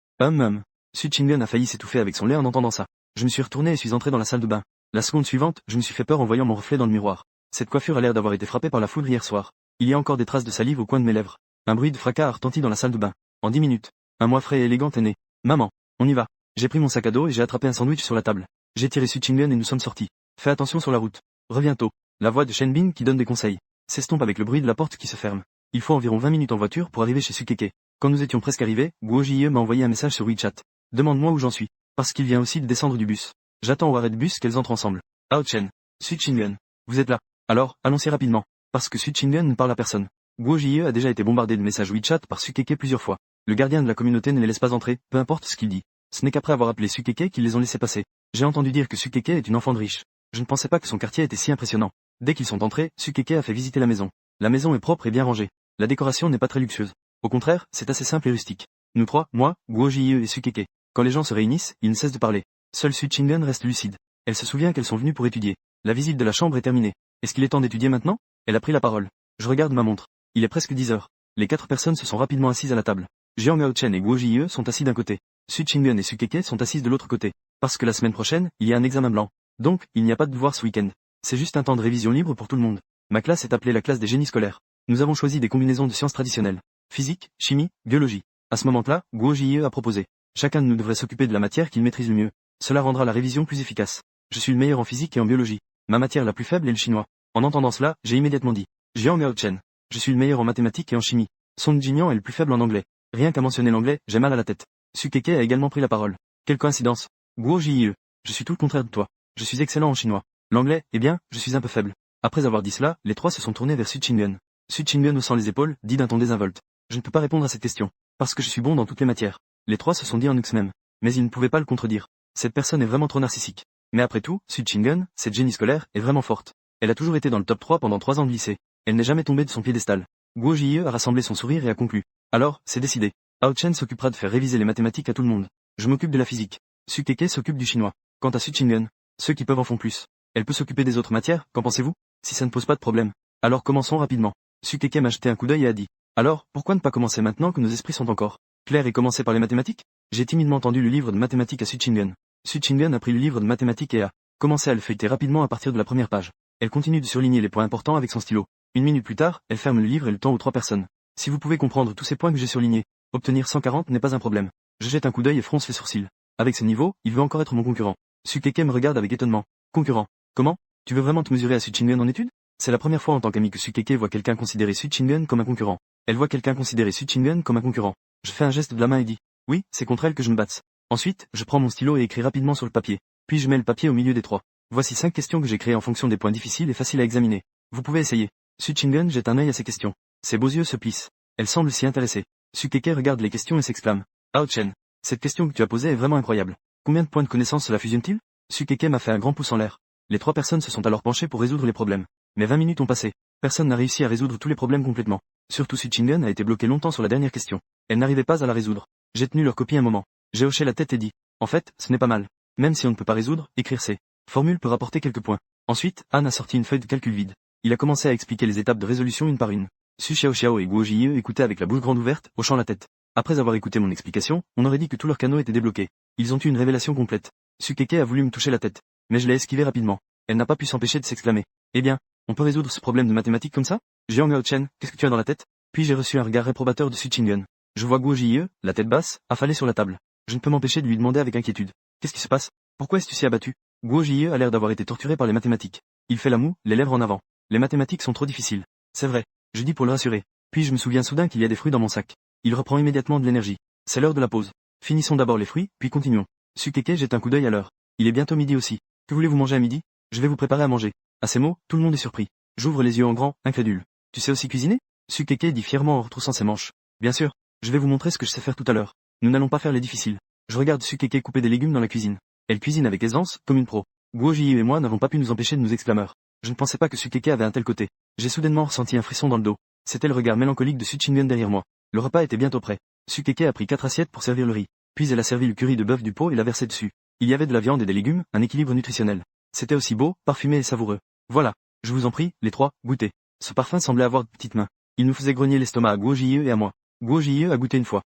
Su Chingen a failli s'étouffer avec son lait en entendant ça. Je me suis retourné et suis entré dans la salle de bain. La seconde suivante, je me suis fait peur en voyant mon reflet dans le miroir. Cette coiffure a l'air d'avoir été frappée par la foudre hier soir. Il y a encore des traces de salive au coin de mes lèvres. Un bruit de fracas a retenti dans la salle de bain. En 10 minutes, un moi frais et élégant est né. Maman, on y va. J'ai pris mon sac à dos et j'ai attrapé un sandwich sur la table. J'ai tiré Su Chingen et nous sommes sortis. Fais attention sur la route. Reviens tôt. La voix de Shen Bing qui donne des conseils s'estompe avec le bruit de la porte qui se ferme. Il faut environ 20 minutes en voiture pour arriver chez Sukeke. Quand nous étions presque arrivés, Guo Jie m'a envoyé un message sur WeChat. Demande-moi où j'en suis. Parce qu'il vient aussi de descendre du bus. J'attends au arrêt de bus qu'elles entrent ensemble. Ao Chen. Su Chingen. Vous êtes là. Alors, allons-y rapidement. Parce que Su Chingen ne parle à personne. Guo Jie a déjà été bombardé de messages WeChat par Sukeke plusieurs fois. Le gardien de la communauté ne les laisse pas entrer, peu importe ce qu'il dit. Ce n'est qu'après avoir appelé Sukeke qu'ils les ont laissés passer. J'ai entendu dire que Sukeke est une enfant de riche. Je ne pensais pas que son quartier était si impressionnant. Dès qu'ils sont entrés, Sukeke a fait visiter la maison. La maison est propre et bien rangée. La décoration n'est pas très luxueuse. Au contraire, c'est assez simple et rustique. Nous trois, moi, Guo Jie et Sukeke. Quand les gens se réunissent, ils ne cessent de parler. Seule Su Chingen reste lucide. Elle se souvient qu'elles sont venues pour étudier. La visite de la chambre est terminée. Est-ce qu'il est temps d'étudier maintenant? Elle a pris la parole. Je regarde ma montre. Il est presque 10 heures. Les 4 personnes se sont rapidement assises à la table. Jiang Chen et Guo Jie sont assis d'un côté. Su Chingen et Sukeke sont assises de l'autre côté. Parce que la semaine prochaine, il y a un examen blanc. Donc, il n'y a pas de devoir ce week-end. C'est juste un temps de révision libre pour tout le monde. Ma classe est appelée la classe des génies scolaires. Nous avons choisi des combinaisons de sciences traditionnelles. Physique, chimie, biologie. À ce moment-là, Guo Jie a proposé. Chacun de nous devrait s'occuper de la matière qu'il maîtrise le mieux. Cela rendra la révision plus efficace. Je suis le meilleur en physique et en biologie. Ma matière la plus faible est le chinois. En entendant cela, j'ai immédiatement dit. Jiang Chen. Je suis le meilleur en mathématiques et en chimie. Song Jinian est le plus faible en anglais. Rien qu'à mentionner l'anglais, j'ai mal à la tête. Sukeke a également pris la parole. Quelle coïncidence. Guo Jie. Je suis tout le contraire de toi. Je suis excellent en chinois. L'anglais, eh bien, je suis un peu faible. Après avoir dit cela, les trois se sont tournés vers Su Chingen. Su Chingen haussant les épaules, dit d'un ton désinvolte. Je ne peux pas répondre à cette question. Parce que je suis bon dans toutes les matières. Les trois se sont dit en eux même. Mais ils ne pouvaient pas le contredire. Cette personne est vraiment trop narcissique. Mais après tout, Su Chingen, cette génie scolaire, est vraiment forte. Elle a toujours été dans le top 3 pendant 3 ans de lycée. Elle n'est jamais tombée de son piédestal. Guo Jie a rassemblé son sourire et a conclu. Alors, c'est décidé. Ao Chen s'occupera de faire réviser les mathématiques à tout le monde. Je m'occupe de la physique. Sukeke s'occupe du chinois. Quant à Su Chingen, ceux qui peuvent en font plus. Elle peut s'occuper des autres matières, qu'en pensez-vous? Si ça ne pose pas de problème. Alors commençons rapidement. Sukeke m'a jeté un coup d'œil et a dit. Alors, pourquoi ne pas commencer maintenant que nos esprits sont encore clairs et commencer par les mathématiques? J'ai timidement tendu le livre de mathématiques à Su Chingen. Su Chingen a pris le livre de mathématiques et a commencé à le feuilleter rapidement à partir de la première page. Elle continue de surligner les points importants avec son stylo. 1 minute plus tard, elle ferme le livre et le tend aux 3 personnes. Si vous pouvez comprendre tous ces points que j'ai surlignés, obtenir 140 n'est pas un problème. Je jette un coup d'œil et fronce les sourcils. Avec ce niveau, il veut encore être mon concurrent. Sukeke me regarde avec étonnement. Concurrent. Comment? Tu veux vraiment te mesurer à Su Chingen en études? C'est la première fois en tant qu'ami que Sukeke voit quelqu'un considérer Su Chingen comme un concurrent. Elle voit quelqu'un considérer Su Chingen comme un concurrent. Je fais un geste de la main et dis. Oui, c'est contre elle que je me batte. Ensuite, je prends mon stylo et écris rapidement sur le papier. Puis je mets le papier au milieu des trois. Voici 5 questions que j'ai créées en fonction des points difficiles et faciles à examiner. Vous pouvez essayer. Su Chingen jette un œil à ces questions. Ses beaux yeux se plissent. Elle semble s'y intéresser. Sukeke regarde les questions et s'exclame. Ao Chen. Cette question que tu as posée est vraiment incroyable. Combien de points de connaissance cela fusionne-t-il? Sukeke m'a fait un grand pouce en l'air. Les trois personnes se sont alors penchées pour résoudre les problèmes. Mais 20 minutes ont passé. Personne n'a réussi à résoudre tous les problèmes complètement. Surtout Su Chingen a été bloquée longtemps sur la dernière question. Elle n'arrivait pas à la résoudre. J'ai tenu leur copie un moment. J'ai hoché la tête et dit. En fait, ce n'est pas mal. Même si on ne peut pas résoudre, écrire ces formules peut rapporter quelques points. Ensuite, Han a sorti une feuille de calcul vide. Il a commencé à expliquer les étapes de résolution une par une. Su Xiaoxiao et Guo Jie écoutaient avec la bouche grande ouverte, hochant la tête. Après avoir écouté mon explication, on aurait dit que tous leurs canaux étaient débloqués. Ils ont eu une révélation complète. Sukeke a voulu me toucher la tête. Mais je l'ai esquivé rapidement. Elle n'a pas pu s'empêcher de s'exclamer. Eh bien, on peut résoudre ce problème de mathématiques comme ça? Jiang Haochen, qu'est-ce que tu as dans la tête? Puis j'ai reçu un regard réprobateur de Su Chingen. Je vois Guo Jie, la tête basse, affalée sur la table. Je ne peux m'empêcher de lui demander avec inquiétude. Qu'est-ce qui se passe? Pourquoi es-tu si abattu? Guo Jie a l'air d'avoir été torturé par les mathématiques. Il fait la moue, les lèvres en avant. Les mathématiques sont trop difficiles. C'est vrai. Je dis pour le rassurer. Puis je me souviens soudain qu'il y a des fruits dans mon sac. Il reprend immédiatement de l'énergie. C'est l'heure de la pause. Finissons d'abord les fruits, puis continuons. Sukeke jette un coup d'œil à l'heure. Il est bientôt midi aussi. Que voulez-vous manger à midi? Je vais vous préparer à manger. À ces mots, tout le monde est surpris. J'ouvre les yeux en grand, incrédule. Tu sais aussi cuisiner? Sukeke dit fièrement en retroussant ses manches. Bien sûr. Je vais vous montrer ce que je sais faire tout à l'heure. Nous n'allons pas faire les difficiles. Je regarde Sukeke couper des légumes dans la cuisine. Elle cuisine avec aisance, comme une pro. Guo Jie et moi n'avons pas pu nous empêcher de nous exclamer. Je ne pensais pas que Sukeke avait un tel côté. J'ai soudainement ressenti un frisson dans le dos. C'était le regard mélancolique de Su Chingen derrière moi. Le repas était bientôt prêt. Sukeke a pris 4 assiettes pour servir le riz. Puis elle a servi le curry de bœuf du pot et l'a versé dessus. Il y avait de la viande et des légumes, un équilibre nutritionnel. C'était aussi beau, parfumé et savoureux. Voilà. Je vous en prie, les trois, goûtez. Ce parfum semblait avoir de petites mains. Il nous faisait grogner l'estomac à Guo Jie et à moi. Guo Jie a goûté une fois.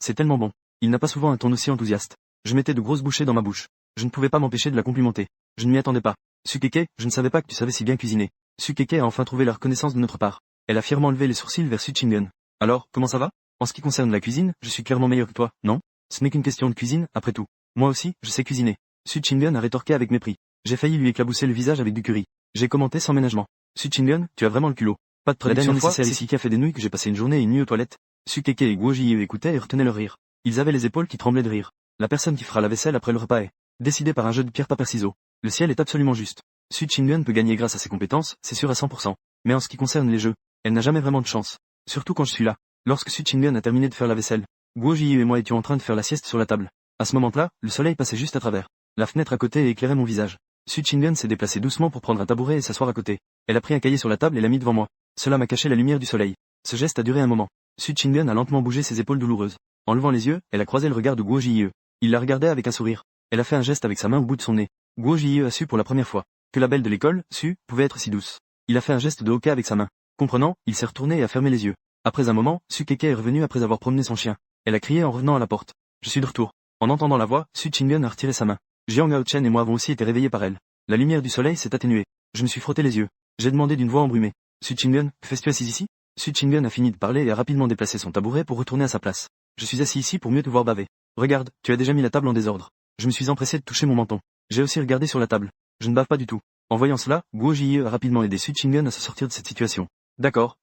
C'est tellement bon. Il n'a pas souvent un ton aussi enthousiaste. Je mettais de grosses bouchées dans ma bouche. Je ne pouvais pas m'empêcher de la complimenter. Je ne m'y attendais pas. Sukeke, je ne savais pas que tu savais si bien cuisiner. Sukeke a enfin trouvé la reconnaissance de notre part. Elle a fièrement levé les sourcils vers Su Chingen. Alors, comment ça va? En ce qui concerne la cuisine, je suis clairement meilleur que toi, non? Ce n'est qu'une question de cuisine, après tout. Moi aussi, je sais cuisiner. Su Chingen a rétorqué avec mépris. J'ai failli lui éclabousser le visage avec du curry. J'ai commenté sans ménagement. Su Chingen, tu as vraiment le culot. Pas de traduction nécessaire ici qui a fait des nouilles que j'ai passé une journée et une nuit aux toilettes. Sukeke et Guo Jie écoutaient et retenaient leur rire. Ils avaient les épaules qui tremblaient de rire. La personne qui fera la vaisselle après le repas est décidée par un jeu de pierre-papier-ciseaux. Le ciel est absolument juste. Su Chingen peut gagner grâce à ses compétences, c'est sûr à 100%. Mais en ce qui concerne les jeux, elle n'a jamais vraiment de chance. Surtout quand je suis là. Lorsque Su Chingen a terminé de faire la vaisselle, Guo Jie et moi étions en train de faire la sieste sur la table. À ce moment-là, le soleil passait juste à travers. La fenêtre à côté éclairait mon visage. Su Chingen s'est déplacée doucement pour prendre un tabouret et s'asseoir à côté. Elle a pris un cahier sur la table et l'a mis devant moi. Cela m'a caché la lumière du soleil. Ce geste a duré un moment. Su Chingen a lentement bougé ses épaules douloureuses. En levant les yeux, elle a croisé le regard de Guo Jie. Il la regardait avec un sourire. Elle a fait un geste avec sa main au bout de son nez. Guo Jie a su pour la première fois que la belle de l'école, Su, pouvait être si douce. Il a fait un geste de hoquet avec sa main. Comprenant, il s'est retourné et a fermé les yeux. Après un moment, Sukeke est revenue après avoir promené son chien. Elle a crié en revenant à la porte. Je suis de retour. En entendant la voix, Su Chingen a retiré sa main. Jiang Haochen et moi avons aussi été réveillés par elle. La lumière du soleil s'est atténuée. Je me suis frotté les yeux. J'ai demandé d'une voix embrumée. Su Chingen, que fais-tu assis ici? Su Chingen a fini de parler et a rapidement déplacé son tabouret pour retourner à sa place. Je suis assis ici pour mieux te voir baver. Regarde, tu as déjà mis la table en désordre. Je me suis empressé de toucher mon menton. J'ai aussi regardé sur la table. Je ne bave pas du tout. En voyant cela, Guo Jie a rapidement aidé Su Chingen à se sortir de cette situation. D'accord.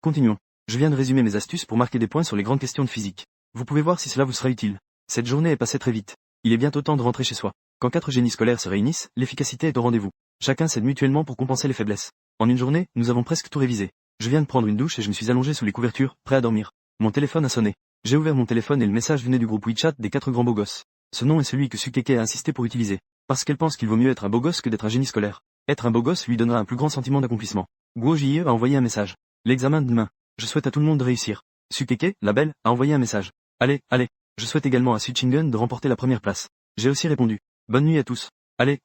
Continuons. Je viens de résumer mes astuces pour marquer des points sur les grandes questions de physique. Vous pouvez voir si cela vous sera utile. Cette journée est passée très vite. Il est bientôt temps de rentrer chez soi. Quand 4 génies scolaires se réunissent, l'efficacité est au rendez-vous. Chacun s'aide mutuellement pour compenser les faiblesses. En une journée, nous avons presque tout révisé. Je viens de prendre une douche et je me suis allongé sous les couvertures, prêt à dormir. Mon téléphone a sonné. J'ai ouvert mon téléphone et le message venait du groupe WeChat des 4 grands beaux gosses. Ce nom est celui que Sukeke a insisté pour utiliser. Parce qu'elle pense qu'il vaut mieux être un beau gosse que d'être un génie scolaire. Être un beau gosse lui donnera un plus grand sentiment d'accomplissement. Guo Jie a envoyé un message. L'examen de demain. Je souhaite à tout le monde de réussir. Sukeke, la belle, a envoyé un message. Allez. Je souhaite également à Su Chingen de remporter la première place. J'ai aussi répondu. Bonne nuit à tous. Allez.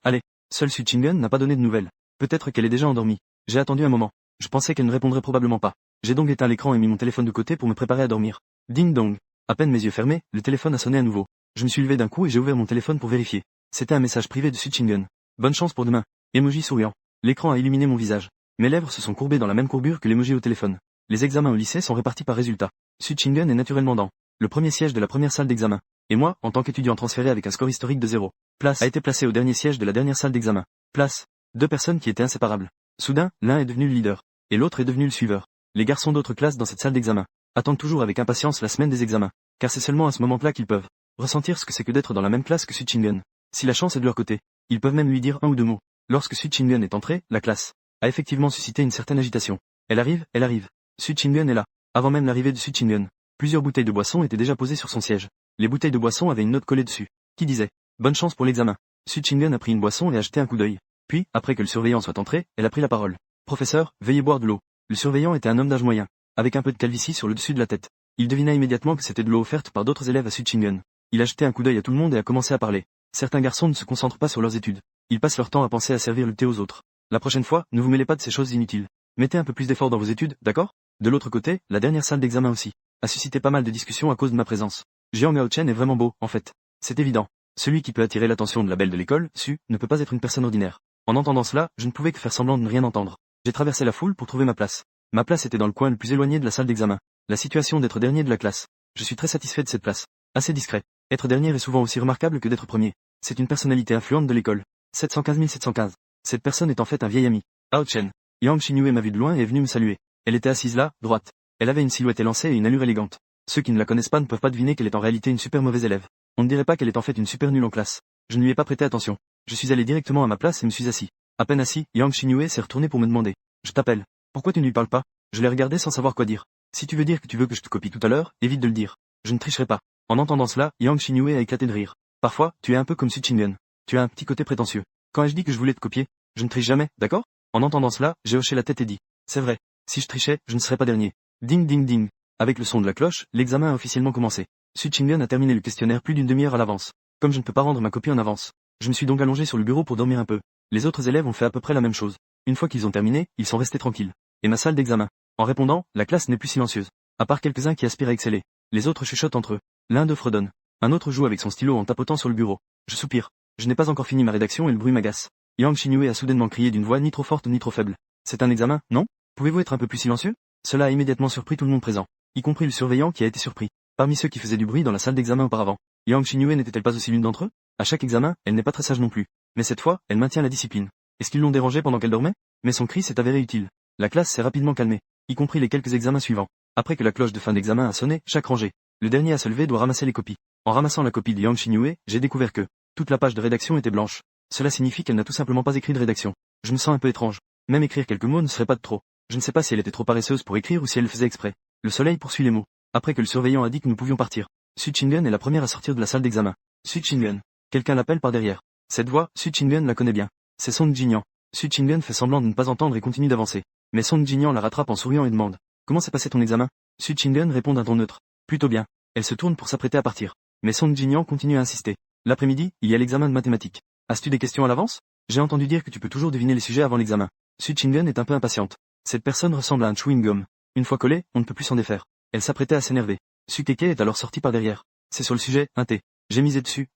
Seule Su Chingen n'a pas donné de nouvelles. Peut-être qu'elle est déjà endormie. J'ai attendu un moment. Je pensais qu'elle ne répondrait probablement pas. J'ai donc éteint l'écran et mis mon téléphone de côté pour me préparer à dormir. Ding dong. À peine mes yeux fermés, le téléphone a sonné à nouveau. Je me suis levé d'un coup et j'ai ouvert mon téléphone pour vérifier. C'était un message privé de Su Chingen. Bonne chance pour demain. Emoji souriant. L'écran a illuminé mon visage. Mes lèvres se sont courbées dans la même courbure que l'emoji au téléphone. Les examens au lycée sont répartis par résultat. Su Chingen est naturellement dans le premier siège de la première salle d'examen. Et moi, en tant qu'étudiant transféré avec un score historique de 0, place a été placé au dernier siège de la dernière salle d'examen. Place. Deux personnes qui étaient inséparables. Soudain, l'un est devenu le leader. Et l'autre est devenu le suiveur. Les garçons d'autres classes dans cette salle d'examen attendent toujours avec impatience la semaine des examens. Car c'est seulement à ce moment-là qu'ils peuvent ressentir ce que c'est que d'être dans la même classe que Su Chingen. Si la chance est de leur côté, ils peuvent même lui dire un ou deux mots. Lorsque Su Chingen est entré, la classe a effectivement suscité une certaine agitation. Elle arrive. Su Chingen est là. Avant même l'arrivée de Su Chingen, plusieurs bouteilles de boisson étaient déjà posées sur son siège. Les bouteilles de boisson avaient une note collée dessus, qui disait « Bonne chance pour l'examen ». Su Chingen a pris une boisson et a jeté un coup d'œil. Puis, après que le surveillant soit entré, elle a pris la parole. « Professeur, veuillez boire de l'eau ». Le surveillant était un homme d'âge moyen, avec un peu de calvitie sur le dessus de la tête. Il devina immédiatement que c'était de l'eau offerte par d'autres élèves à Su Chingen. Il a jeté un coup d'œil à tout le monde et a commencé à parler. Certains garçons ne se concentrent pas sur leurs études. Ils passent leur temps à penser à servir le thé aux autres. La prochaine fois, ne vous mêlez pas de ces choses inutiles. Mettez un peu plus d'effort dans vos études, d'accord? De l'autre côté, la dernière salle d'examen aussi a suscité pas mal de discussions à cause de ma présence. Jiang Haochen est vraiment beau, en fait. C'est évident. Celui qui peut attirer l'attention de la belle de l'école, Su, ne peut pas être une personne ordinaire. En entendant cela, je ne pouvais que faire semblant de ne rien entendre. J'ai traversé la foule pour trouver ma place. Ma place était dans le coin le plus éloigné de la salle d'examen. La situation d'être dernier de la classe. Je suis très satisfait de cette place. Assez discret. Être dernier est souvent aussi remarquable que d'être premier. C'est une personnalité influente de l'école. 715 715. Cette personne est en fait un vieil ami. Haochen. Yang Xinyue m'a vu de loin et est venue me saluer. Elle était assise là, droite. Elle avait une silhouette élancée et une allure élégante. Ceux qui ne la connaissent pas ne peuvent pas deviner qu'elle est en réalité une super mauvaise élève. On ne dirait pas qu'elle est en fait une super nulle en classe. Je ne lui ai pas prêté attention. Je suis allé directement à ma place et me suis assis. À peine assis, Yang Xinyue s'est retourné pour me demander. Je t'appelle. Pourquoi tu ne lui parles pas? Je l'ai regardé sans savoir quoi dire. Si tu veux dire que tu veux que je te copie tout à l'heure, évite de le dire. Je ne tricherai pas. En entendant cela, Yang Xinyue a éclaté de rire. Parfois, tu es un peu comme Su Chingen. Tu as un petit côté prétentieux. Quand ai-je dit que je voulais te copier? Je ne triche jamais, d'accord? En entendant cela, j'ai hoché la tête et dit. C'est vrai. Si je trichais, je ne serais pas dernier. Ding ding ding. Avec le son de la cloche, l'examen a officiellement commencé. Su Chingen a terminé le questionnaire plus d'une demi-heure à l'avance. Comme je ne peux pas rendre ma copie en avance, je me suis donc allongé sur le bureau pour dormir un peu. Les autres élèves ont fait à peu près la même chose. Une fois qu'ils ont terminé, ils sont restés tranquilles. Et ma salle d'examen. En répondant, la classe n'est plus silencieuse. À part quelques-uns qui aspirent à exceller. Les autres chuchotent entre eux. L'un d'eux fredonne. Un autre joue avec son stylo en tapotant sur le bureau. Je soupire. Je n'ai pas encore fini ma rédaction et le bruit m'agace. Yang Xinyue a soudainement crié d'une voix ni trop forte ni trop faible. C'est un examen, non? Pouvez-vous être un peu plus silencieux? Cela a immédiatement surpris tout le monde présent, y compris le surveillant qui a été surpris. Parmi ceux qui faisaient du bruit dans la salle d'examen auparavant, Yang Xinyue n'était-elle pas aussi l'une d'entre eux? À chaque examen, elle n'est pas très sage non plus. Mais cette fois, elle maintient la discipline. Est-ce qu'ils l'ont dérangée pendant qu'elle dormait? Mais son cri s'est avéré utile. La classe s'est rapidement calmée, y compris les quelques examens suivants. Après que la cloche de fin d'examen a sonné, chaque rangée, le dernier à se lever doit ramasser les copies. En ramassant la copie de Yang Xinyue, j'ai découvert que toute la page de rédaction était blanche. Cela signifie qu'elle n'a tout simplement pas écrit de rédaction. Je me sens un peu étrange. Même écrire quelques mots ne serait pas de trop. Je ne sais pas si elle était trop paresseuse pour écrire ou si elle le faisait exprès. Le soleil poursuit les mots. Après que le surveillant a dit que nous pouvions partir, Su Chingen est la première à sortir de la salle d'examen. Su Chingen. Quelqu'un l'appelle par derrière. Cette voix, Su Chingen la connaît bien. C'est Song Jinyan. Su Chingen fait semblant de ne pas entendre et continue d'avancer. Mais Song Jinyan la rattrape en souriant et demande. Comment s'est passé ton examen? Su Chingen répond d'un ton neutre. Plutôt bien. Elle se tourne pour s'apprêter à partir. Mais Song Jinyan continue à insister. L'après-midi, il y a l'examen de mathématiques. As-tu des questions à l'avance? J'ai entendu dire que tu peux toujours deviner les sujets avant l'examen. Su Chingen est un peu impatiente. Cette personne ressemble à un chewing-gum. Une fois collée, on ne peut plus s'en défaire. Elle s'apprêtait à s'énerver. Su Keke est alors sortie par derrière. C'est sur le sujet, un thé. J'ai misé dessus,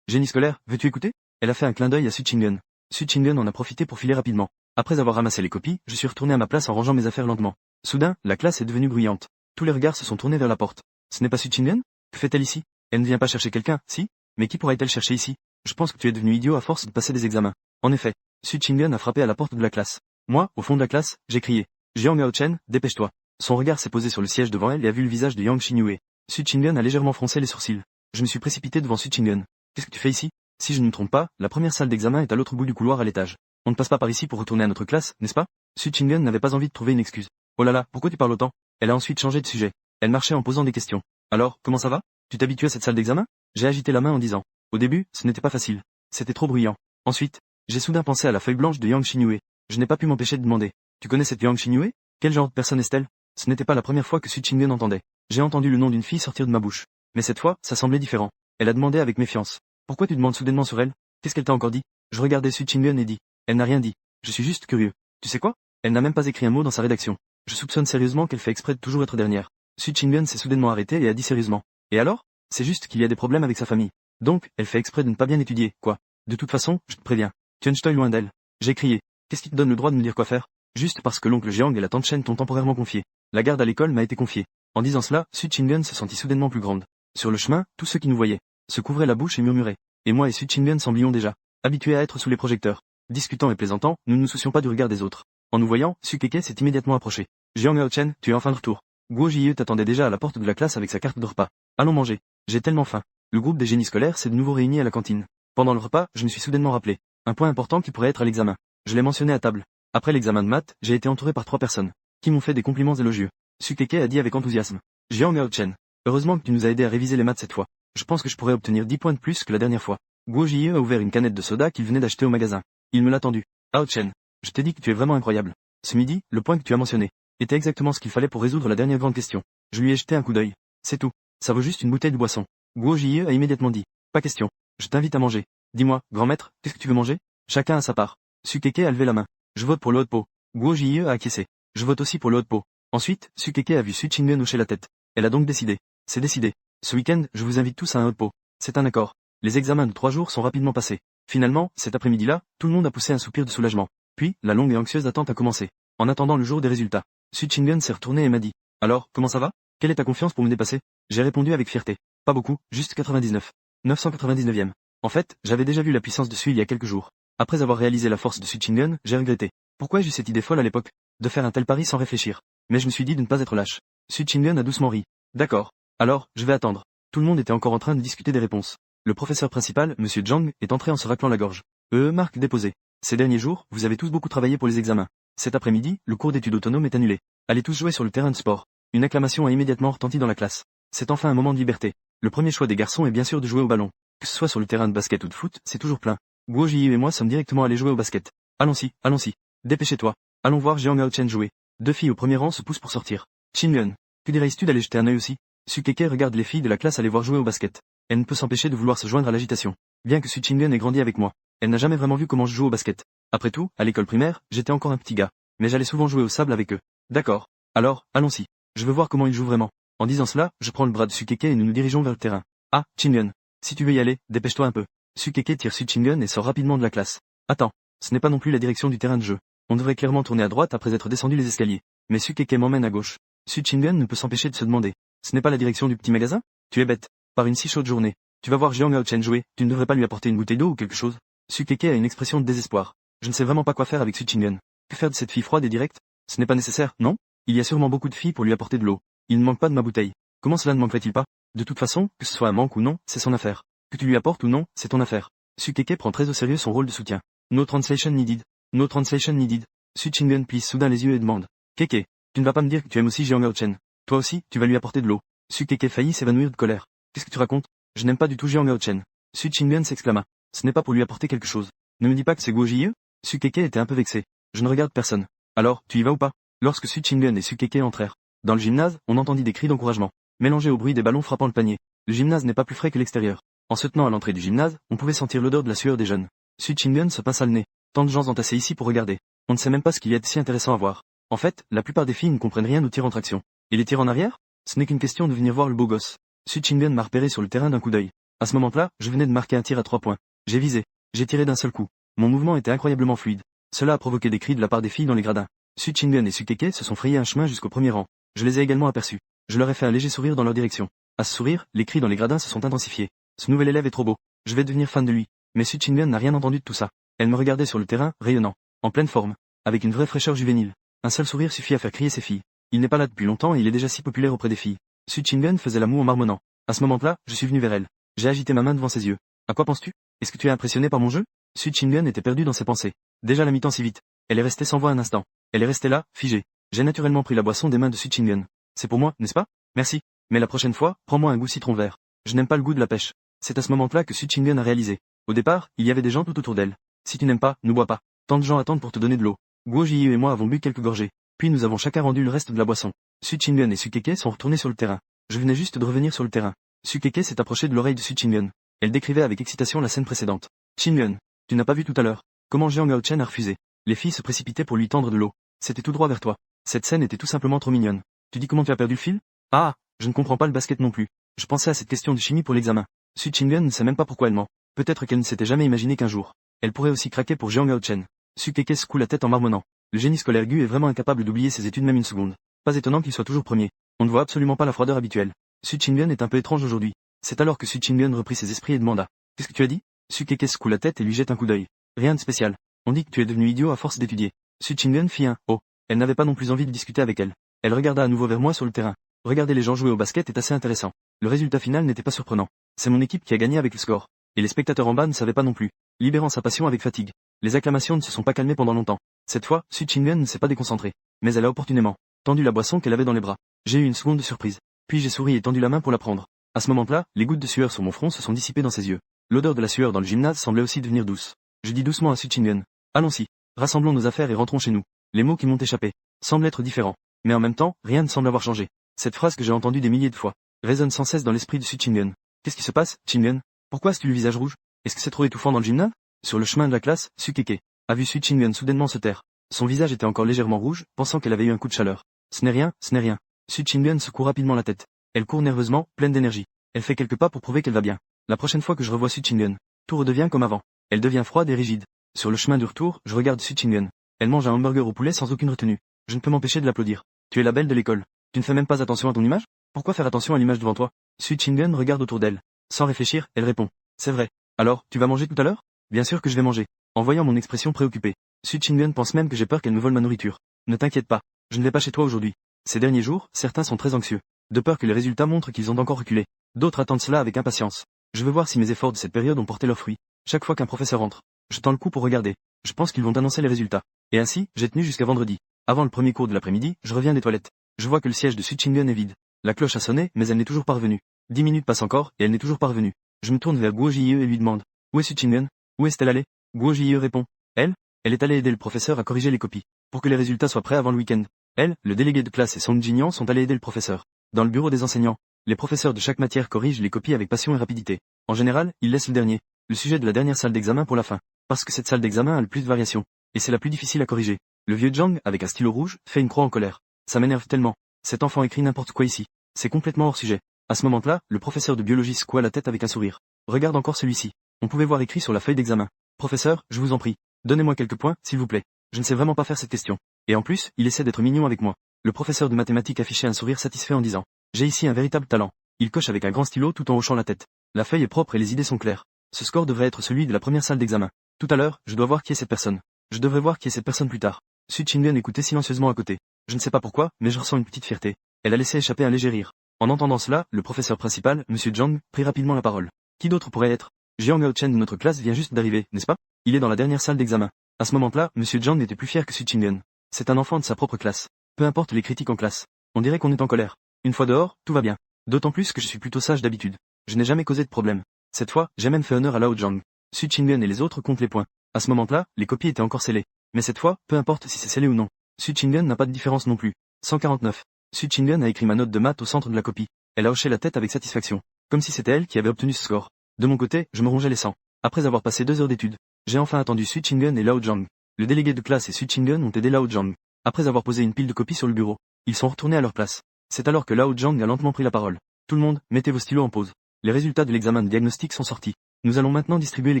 génie scolaire, veux-tu écouter? Elle a fait un clin d'œil à Su Chingen. Su Chingen en a profité pour filer rapidement. Après avoir ramassé les copies, je suis retourné à ma place en rangeant mes affaires lentement. Soudain, la classe est devenue bruyante. Tous les regards se sont tournés vers la porte. Ce n'est pas Su Chingen? Que fait-elle ici? Elle ne vient pas chercher quelqu'un, si? Mais qui pourrait-elle chercher ici? Je pense que tu es devenu idiot à force de passer des examens. En effet, Su Chingen a frappé à la porte de la classe. Moi, au fond de la classe, j'ai crié. Jiang Haochen, dépêche-toi. Son regard s'est posé sur le siège devant elle et a vu le visage de Yang Xinyue. Su Chingen a légèrement froncé les sourcils. Je me suis précipité devant Su Chingen. Qu'est-ce que tu fais ici? Si je ne me trompe pas, la première salle d'examen est à l'autre bout du couloir à l'étage. On ne passe pas par ici pour retourner à notre classe, n'est-ce pas? Su Chingen n'avait pas envie de trouver une excuse. Oh là là, pourquoi tu parles autant? Elle a ensuite changé de sujet. Elle marchait en posant des questions. Alors, comment ça va? Tu t'habitues à cette salle d'examen? J'ai agité la main en disant. Au début, ce n'était pas facile. C'était trop bruyant. Ensuite, j'ai soudain pensé à la feuille blanche de Yang Xinyue. Je n'ai pas pu m'empêcher de demander. Tu connais cette Yang Xinyue? Quel genre de personne est-elle? Ce n'était pas la première fois que Su Chingen entendait. J'ai entendu le nom d'une fille sortir de ma bouche. Mais cette fois, ça semblait différent. Elle a demandé avec méfiance. Pourquoi tu demandes soudainement sur elle? Qu'est-ce qu'elle t'a encore dit? Je regardais Su Chingen et dit. Elle n'a rien dit. Je suis juste curieux. Tu sais quoi? Elle n'a même pas écrit un mot dans sa rédaction. Je soupçonne sérieusement qu'elle fait exprès de toujours être dernière. Su Chingen s'est soudainement arrêtée et a dit sérieusement. Et alors? C'est juste qu'il y a des problèmes avec sa famille. Donc, elle fait exprès de ne pas bien étudier, quoi. De toute façon, je te préviens. Tiens-toi loin d'elle. J'ai crié. Qu'est-ce qui te donne le droit de me dire quoi faire? Juste parce que l'oncle Jiang et la tante Chen t'ont temporairement confié. La garde à l'école m'a été confiée. En disant cela, Su Chingun se sentit soudainement plus grande. Sur le chemin, tous ceux qui nous voyaient se couvraient la bouche et murmuraient. Et moi et Su Chingun semblions déjà habitués à être sous les projecteurs. Discutant et plaisantant, nous ne nous soucions pas du regard des autres. En nous voyant, Su Keke s'est immédiatement approché. Jiang Hao-chen, tu es enfin de retour. Guo Jie t'attendait déjà à la porte de la classe avec sa carte de repas. Allons manger. J'ai tellement faim. Le groupe des génies scolaires s'est de nouveau réuni à la cantine. Pendant le repas, je me suis soudainement rappelé un point important qui pourrait être à l'examen. Je l'ai mentionné à table. Après l'examen de maths, j'ai été entouré par 3 personnes qui m'ont fait des compliments élogieux. Su Keke a dit avec enthousiasme. Jiang Hao-chen. Heureusement que tu nous as aidé à réviser les maths cette fois. Je pense que je pourrais obtenir 10 points de plus que la dernière fois. Guo Jie a ouvert une canette de soda qu'il venait d'acheter au magasin. Il me l'a tendu. Hao-chen. Je t'ai dit que tu es vraiment incroyable. Ce midi, le point que tu as mentionné était exactement ce qu'il fallait pour résoudre la dernière grande question. Je lui ai jeté un coup d'œil. C'est tout. Ça vaut juste une bouteille de boisson. Guo Jie a immédiatement dit. Pas question. Je t'invite à manger. Dis-moi, grand maître, qu'est-ce que tu veux manger? Chacun a sa part. Su Keke a levé la main. Je vote pour le haut de pot. Guo Jie a acquiescé. Je vote aussi pour le haut de pot. Ensuite, Su Keke a vu Su Chingun hocher la tête. Elle a donc décidé. C'est décidé. Ce week-end, je vous invite tous à un haut de pot. C'est un accord. Les examens de 3 jours sont rapidement passés. Finalement, cet après-midi-là, tout le monde a poussé un soupir de soulagement. Puis, la longue et anxieuse attente a commencé. En attendant le jour des résultats, Su Chingun s'est retourné et m'a dit. Alors, comment ça va? Quelle est ta confiance pour me dépasser? J'ai répondu avec fierté. Pas beaucoup, juste 99. 999e. En fait, j'avais déjà vu la puissance de Su il y a quelques jours. Après avoir réalisé la force de Su Chingun, j'ai regretté. Pourquoi j'ai eu cette idée folle à l'époque? De faire un tel pari sans réfléchir. Mais je me suis dit de ne pas être lâche. Su Chingun a doucement ri. D'accord. Alors, je vais attendre. Tout le monde était encore en train de discuter des réponses. Le professeur principal, Monsieur Zhang, est entré en se raclant la gorge. Marque déposée. Ces derniers jours, vous avez tous beaucoup travaillé pour les examens. Cet après-midi, le cours d'études autonome est annulé. Allez tous jouer sur le terrain de sport. Une acclamation a immédiatement retenti dans la classe. C'est enfin un moment de liberté. Le premier choix des garçons est bien sûr de jouer au ballon. Que ce soit sur le terrain de basket ou de foot, c'est toujours plein. Guo Jie et moi sommes directement allés jouer au basket. Allons-y, allons-y. Dépêchez-toi. Allons voir Jiang Hao-chen jouer. 2 filles au premier rang se poussent pour sortir. Chingun. Que dirais-tu d'aller jeter un œil aussi? Su Keke regarde les filles de la classe aller voir jouer au basket. Elle ne peut s'empêcher de vouloir se joindre à l'agitation. Bien que Su Chingun ait grandi avec moi, elle n'a jamais vraiment vu comment je joue au basket. Après tout, à l'école primaire, j'étais encore un petit gars. Mais j'allais souvent jouer au sable avec eux. D'accord. Alors, allons-y. Je veux voir comment ils jouent vraiment. En disant cela, je prends le bras de Su Keke et nous nous dirigeons vers le terrain. Ah, Chingun. Si tu veux y aller, dépêche-toi un peu. Su Keke tire Su Chingun et sort rapidement de la classe. Attends. Ce n'est pas non plus la direction du terrain de jeu. On devrait clairement tourner à droite après être descendu les escaliers. Mais Su Keke m'emmène à gauche. Su Chingun ne peut s'empêcher de se demander. Ce n'est pas la direction du petit magasin? Tu es bête. Par une si chaude journée. Tu vas voir Jiang Hao-chen jouer, tu ne devrais pas lui apporter une bouteille d'eau ou quelque chose? Su Keke a une expression de désespoir. Je ne sais vraiment pas quoi faire avec Su Chingun. Que faire de cette fille froide et directe? Ce n'est pas nécessaire, non? Il y a sûrement beaucoup de filles pour lui apporter de l'eau. Il ne manque pas de ma bouteille. Comment cela ne manquerait-il pas? De toute façon, que ce soit un manque ou non, c'est son affaire. Que tu lui apportes ou non, c'est ton affaire. Su Keke prend très au sérieux son rôle de soutien. No translation needed. No translation needed. Su Chingun plisse soudain les yeux et demande. Keke, tu ne vas pas me dire que tu aimes aussi Jiang Hao-chen. Toi aussi, tu vas lui apporter de l'eau. Su Keke faillit s'évanouir de colère. Qu'est-ce que tu racontes? Je n'aime pas du tout Jiang Hao-chen. Su Chingun s'exclama. Ce n'est pas pour lui apporter quelque chose. Ne me dis pas que c'est Guo Jie? Su Keke était un peu vexé. Je ne regarde personne. Alors, tu y vas ou pas? Lorsque Su Chingun et Su Keke entrèrent dans le gymnase, on entendit des cris d'encouragement, mélangés au bruit des ballons frappant le panier. Le gymnase n'est pas plus frais que l'extérieur. En se tenant à l'entrée du gymnase, on pouvait sentir l'odeur de la sueur des jeunes. Su Chingun se pinça le nez. Tant de gens entassés ici pour regarder. On ne sait même pas ce qu'il y a de si intéressant à voir. En fait, la plupart des filles ne comprennent rien aux tirs en traction. Et les tirs en arrière? Ce n'est qu'une question de venir voir le beau gosse. Su Chingun m'a repéré sur le terrain d'un coup d'œil. À ce moment-là, je venais de marquer un tir à 3 points. J'ai visé. J'ai tiré d'un seul coup. Mon mouvement était incroyablement fluide. Cela a provoqué des cris de la part des filles dans les gradins. Su Chingun et Su Keke se sont frayés un chemin jusqu'au premier rang. Je les ai également aperçus. Je leur ai fait un léger sourire dans leur direction. À ce sourire, les cris dans les gradins se sont intensifiés. Ce nouvel élève est trop beau. Je vais devenir fan de lui. Mais Su Chingun n'a rien entendu de tout ça. Elle me regardait sur le terrain, rayonnant, en pleine forme, avec une vraie fraîcheur juvénile. Un seul sourire suffit à faire crier ses filles. Il n'est pas là depuis longtemps et il est déjà si populaire auprès des filles. Su Chingun faisait la moue en marmonnant. À ce moment-là, je suis venu vers elle. J'ai agité ma main devant ses yeux. À quoi penses-tu? Est-ce que tu es impressionné par mon jeu? Su Chingun était perdu dans ses pensées. Déjà la mi-temps si vite. Elle est restée sans voix un instant. Elle est restée là, figée. J'ai naturellement pris la boisson des mains de Su Chingun. C'est pour moi, n'est-ce pas? Merci. Mais la prochaine fois, prends-moi un goût citron vert. Je n'aime pas le goût de la pêche. C'est à ce moment-là que Su Chingun a réalisé. Au départ, il y avait des gens tout autour d'elle. Si tu n'aimes pas, ne bois pas. Tant de gens attendent pour te donner de l'eau. Guo Jie et moi avons bu quelques gorgées. Puis nous avons chacun rendu le reste de la boisson. Su Chingun et Su Keke sont retournés sur le terrain. Je venais juste de revenir sur le terrain. Su Keke s'est approchée de l'oreille de Su Chingun. Elle décrivait avec excitation la scène précédente. Chingun, tu n'as pas vu tout à l'heure comment Jiang Hao-chen a refusé. Les filles se précipitaient pour lui tendre de l'eau. C'était tout droit vers toi. Cette scène était tout simplement trop mignonne. Tu dis comment tu as perdu le fil? Ah, je ne comprends pas le basket non plus. Je pensais à cette question de chimie pour l'examen. Su Chingun ne sait même pas pourquoi elle ment. Peut-être qu'elle ne s'était jamais imaginé qu'un jour, elle pourrait aussi craquer pour Jiang Hao-chen. Su Keke secoue la tête en marmonnant. Le génie scolaire Gu est vraiment incapable d'oublier ses études même une seconde. Pas étonnant qu'il soit toujours premier. On ne voit absolument pas la froideur habituelle. Su Chingyun est un peu étrange aujourd'hui. C'est alors que Su Chingyun reprit ses esprits et demanda. Qu'est-ce que tu as dit? Su Keke secoue la tête et lui jette un coup d'œil. Rien de spécial. On dit que tu es devenu idiot à force d'étudier. Su Chingyun fit un oh. Elle n'avait pas non plus envie de discuter avec elle. Elle regarda à nouveau vers moi sur le terrain. Regarder les gens jouer au basket est assez intéressant. Le résultat final n'était pas surprenant. C'est mon équipe qui a gagné avec le score. Et les spectateurs en bas ne savaient pas non plus, libérant sa passion avec fatigue. Les acclamations ne se sont pas calmées pendant longtemps. Cette fois, Su Chingyun ne s'est pas déconcentrée. Mais elle a opportunément tendu la boisson qu'elle avait dans les bras. J'ai eu une seconde de surprise. Puis j'ai souri et tendu la main pour la prendre. À ce moment-là, les gouttes de sueur sur mon front se sont dissipées dans ses yeux. L'odeur de la sueur dans le gymnase semblait aussi devenir douce. Je dis doucement à Su Chingyun. Allons-y. Rassemblons nos affaires et rentrons chez nous. Les mots qui m'ont échappé semblent être différents. Mais en même temps, rien ne semble avoir changé. Cette phrase que j'ai entendue des milliers de fois résonne sans cesse dans l'esprit de Su Chingyun. Qu'est-ce qui se passe, Chingyun? Pourquoi as-tu le visage rouge? Est-ce que c'est trop étouffant dans le gymnase? Sur le chemin de la classe, Su Keke a vu Su Chingyun soudainement se taire. Son visage était encore légèrement rouge, pensant qu'elle avait eu un coup de chaleur. Ce n'est rien, ce n'est rien. Su Chingyun secoue rapidement la tête. Elle court nerveusement, pleine d'énergie. Elle fait quelques pas pour prouver qu'elle va bien. La prochaine fois que je revois Su Chingyun, tout redevient comme avant. Elle devient froide et rigide. Sur le chemin du retour, je regarde Su Chingyun. Elle mange un hamburger au poulet sans aucune retenue. Je ne peux m'empêcher de l'applaudir. Tu es la belle de l'école. Tu ne fais même pas attention à ton image? Pourquoi faire attention à l'image devant toi? Su Chingyun regarde autour d'elle. Sans réfléchir, elle répond. C'est vrai. Alors, tu vas manger tout à l'heure? Bien sûr que je vais manger. En voyant mon expression préoccupée, Su Chingyun pense même que j'ai peur qu'elle me vole ma nourriture. Ne t'inquiète pas. Je ne vais pas chez toi aujourd'hui. Ces derniers jours, certains sont très anxieux. De peur que les résultats montrent qu'ils ont encore reculé. D'autres attendent cela avec impatience. Je veux voir si mes efforts de cette période ont porté leurs fruits. Chaque fois qu'un professeur entre, je tends le cou pour regarder. Je pense qu'ils vont annoncer les résultats. Et ainsi, j'ai tenu jusqu'à vendredi. Avant le premier cours de l'après-midi, je reviens des toilettes. Je vois que le siège de Su Chingyun est vide. La cloche a sonné, mais elle n'est toujours pas revenue. 10 minutes passent encore, et elle n'est toujours pas revenue. Je me tourne vers Guo Jie et lui demande. Où est Su Chingyun? Où est-elle allée? Guo Jie répond. Elle est allée aider le professeur à corriger les copies. Pour que les résultats soient prêts avant le week-end. Elle, le délégué de classe et Song Jinyan sont allés aider le professeur. Dans le bureau des enseignants, les professeurs de chaque matière corrigent les copies avec passion et rapidité. En général, ils laissent le dernier, le sujet de la dernière salle d'examen pour la fin. Parce que cette salle d'examen a le plus de variations. Et c'est la plus difficile à corriger. Le vieux Zhang, avec un stylo rouge, fait une croix en colère. Ça m'énerve tellement. Cet enfant écrit n'importe quoi ici. C'est complètement hors sujet. À ce moment-là, le professeur de biologie secoua la tête avec un sourire. Regarde encore celui-ci. On pouvait voir écrit sur la feuille d'examen. Professeur, je vous en prie. Donnez-moi quelques points, s'il vous plaît. Je ne sais vraiment pas faire cette question. Et en plus, il essaie d'être mignon avec moi. Le professeur de mathématiques affichait un sourire satisfait en disant. J'ai ici un véritable talent. Il coche avec un grand stylo tout en hochant la tête. La feuille est propre et les idées sont claires. Ce score devrait être celui de la première salle d'examen. Tout à l'heure, je dois voir qui est cette personne. Je devrais voir qui est cette personne plus tard. Su Chingyun écoutait silencieusement à côté. Je ne sais pas pourquoi, mais je ressens une petite fierté. Elle a laissé échapper un léger rire. En entendant cela, le professeur principal, Monsieur Zhang, prit rapidement la parole. Qui d'autre pourrait être? Jiang Haochen de notre classe vient juste d'arriver, n'est-ce pas? Il est dans la dernière salle d'examen. À ce moment-là, Monsieur Zhang n'était plus fier que Su Chingyun. C'est un enfant de sa propre classe. Peu importe les critiques en classe. On dirait qu'on est en colère. Une fois dehors, tout va bien. D'autant plus que je suis plutôt sage d'habitude. Je n'ai jamais causé de problème. Cette fois, j'ai même fait honneur à Lao Zhang. Su Chingyun et les autres comptent les points. À ce moment-là, les copies étaient encore scellées. Mais cette fois, peu importe si c'est scellé ou non. Su Chingyun n'a pas de différence non plus. 149. Su Chingyun a écrit ma note de maths au centre de la copie. Elle a hoché la tête avec satisfaction. Comme si c'était elle qui avait obtenu ce score. De mon côté, je me rongeais les sangs. Après avoir passé 2 heures d'études, j'ai enfin attendu Su Chingyun et Lao Zhang. Le délégué de classe et Su Chingyun ont aidé Lao Zhang. Après avoir posé une pile de copies sur le bureau, ils sont retournés à leur place. C'est alors que Lao Zhang a lentement pris la parole. Tout le monde, mettez vos stylos en pause. Les résultats de l'examen de diagnostic sont sortis. Nous allons maintenant distribuer les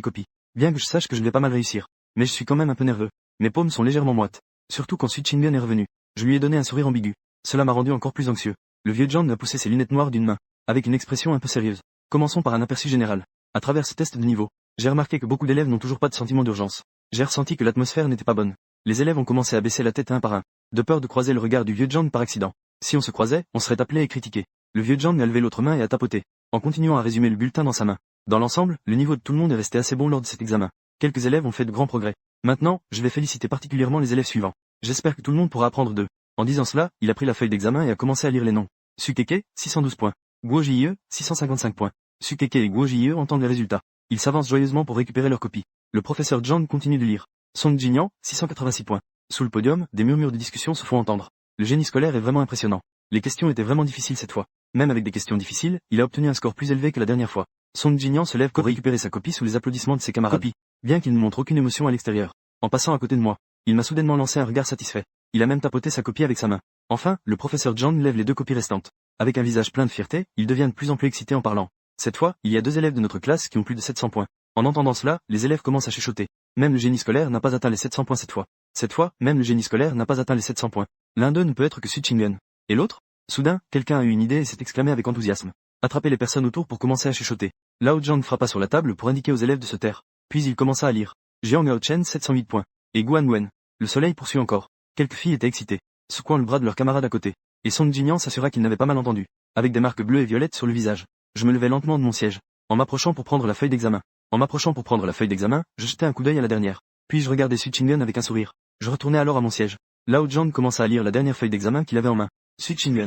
copies. Bien que je sache que je vais pas mal réussir. Mais je suis quand même un peu nerveux. Mes paumes sont légèrement moites. Surtout quand Su Chingyun est revenu. Je lui ai donné un sourire ambigu. Cela m'a rendu encore plus anxieux. Le vieux Zhang a poussé ses lunettes noires d'une main, avec une expression un peu sérieuse. Commençons par un aperçu général. À travers ce test de niveau, j'ai remarqué que beaucoup d'élèves n'ont toujours pas de sentiment d'urgence. J'ai ressenti que l'atmosphère n'était pas bonne. Les élèves ont commencé à baisser la tête un par un, de peur de croiser le regard du vieux Zhang par accident. Si on se croisait, on serait appelé et critiqué. Le vieux Zhang a levé l'autre main et a tapoté, en continuant à résumer le bulletin dans sa main. Dans l'ensemble, le niveau de tout le monde est resté assez bon lors de cet examen. Quelques élèves ont fait de grands progrès. Maintenant, je vais féliciter particulièrement les élèves suivants. J'espère que tout le monde pourra apprendre d'eux. En disant cela, il a pris la feuille d'examen et a commencé à lire les noms. Su Keke, 612 points. Guo Jie, 655 points. Su Keke et Guo Jie entendent les résultats. Ils s'avancent joyeusement pour récupérer leur copie. Le professeur Zhang continue de lire. Song Jinyan, 686 points. Sous le podium, des murmures de discussion se font entendre. Le génie scolaire est vraiment impressionnant. Les questions étaient vraiment difficiles cette fois. Même avec des questions difficiles, il a obtenu un score plus élevé que la dernière fois. Song Jinyan se lève pour récupérer sa copie sous les applaudissements de ses camarades. Copie. Bien qu'il ne montre aucune émotion à l'extérieur. En passant à côté de moi, il m'a soudainement lancé un regard satisfait. Il a même tapoté sa copie avec sa main. Enfin, le professeur Zhang lève les 2 copies restantes. Avec un visage plein de fierté, il devient de plus en plus excité en parlant. Cette fois, il y a 2 élèves de notre classe qui ont plus de 700 points. En entendant cela, les élèves commencent à chuchoter. Même le génie scolaire n'a pas atteint les 700 points cette fois. Cette fois, même le génie scolaire n'a pas atteint les 700 points. L'un d'eux ne peut être que Su Chingen. Et l'autre? Soudain, quelqu'un a eu une idée et s'est exclamé avec enthousiasme. Attrapez les personnes autour pour commencer à chuchoter. Lao Zhang frappa sur la table pour indiquer aux élèves de se taire. Puis il commença à lire. Jiang Haochen 708 points. Et Guan Wen. Le soleil poursuit encore. Quelques filles étaient excitées, secouant le bras de leur camarade à côté. Et Song Jinian s'assura qu'il n'avait pas mal entendu, avec des marques bleues et violettes sur le visage. Je me levai lentement de mon siège, en m'approchant pour prendre la feuille d'examen. Je jetai un coup d'œil à la dernière. Puis je regardai Su Chingen avec un sourire. Je retournai alors à mon siège. Lao Zhang commença à lire la dernière feuille d'examen qu'il avait en main. Su Chingen.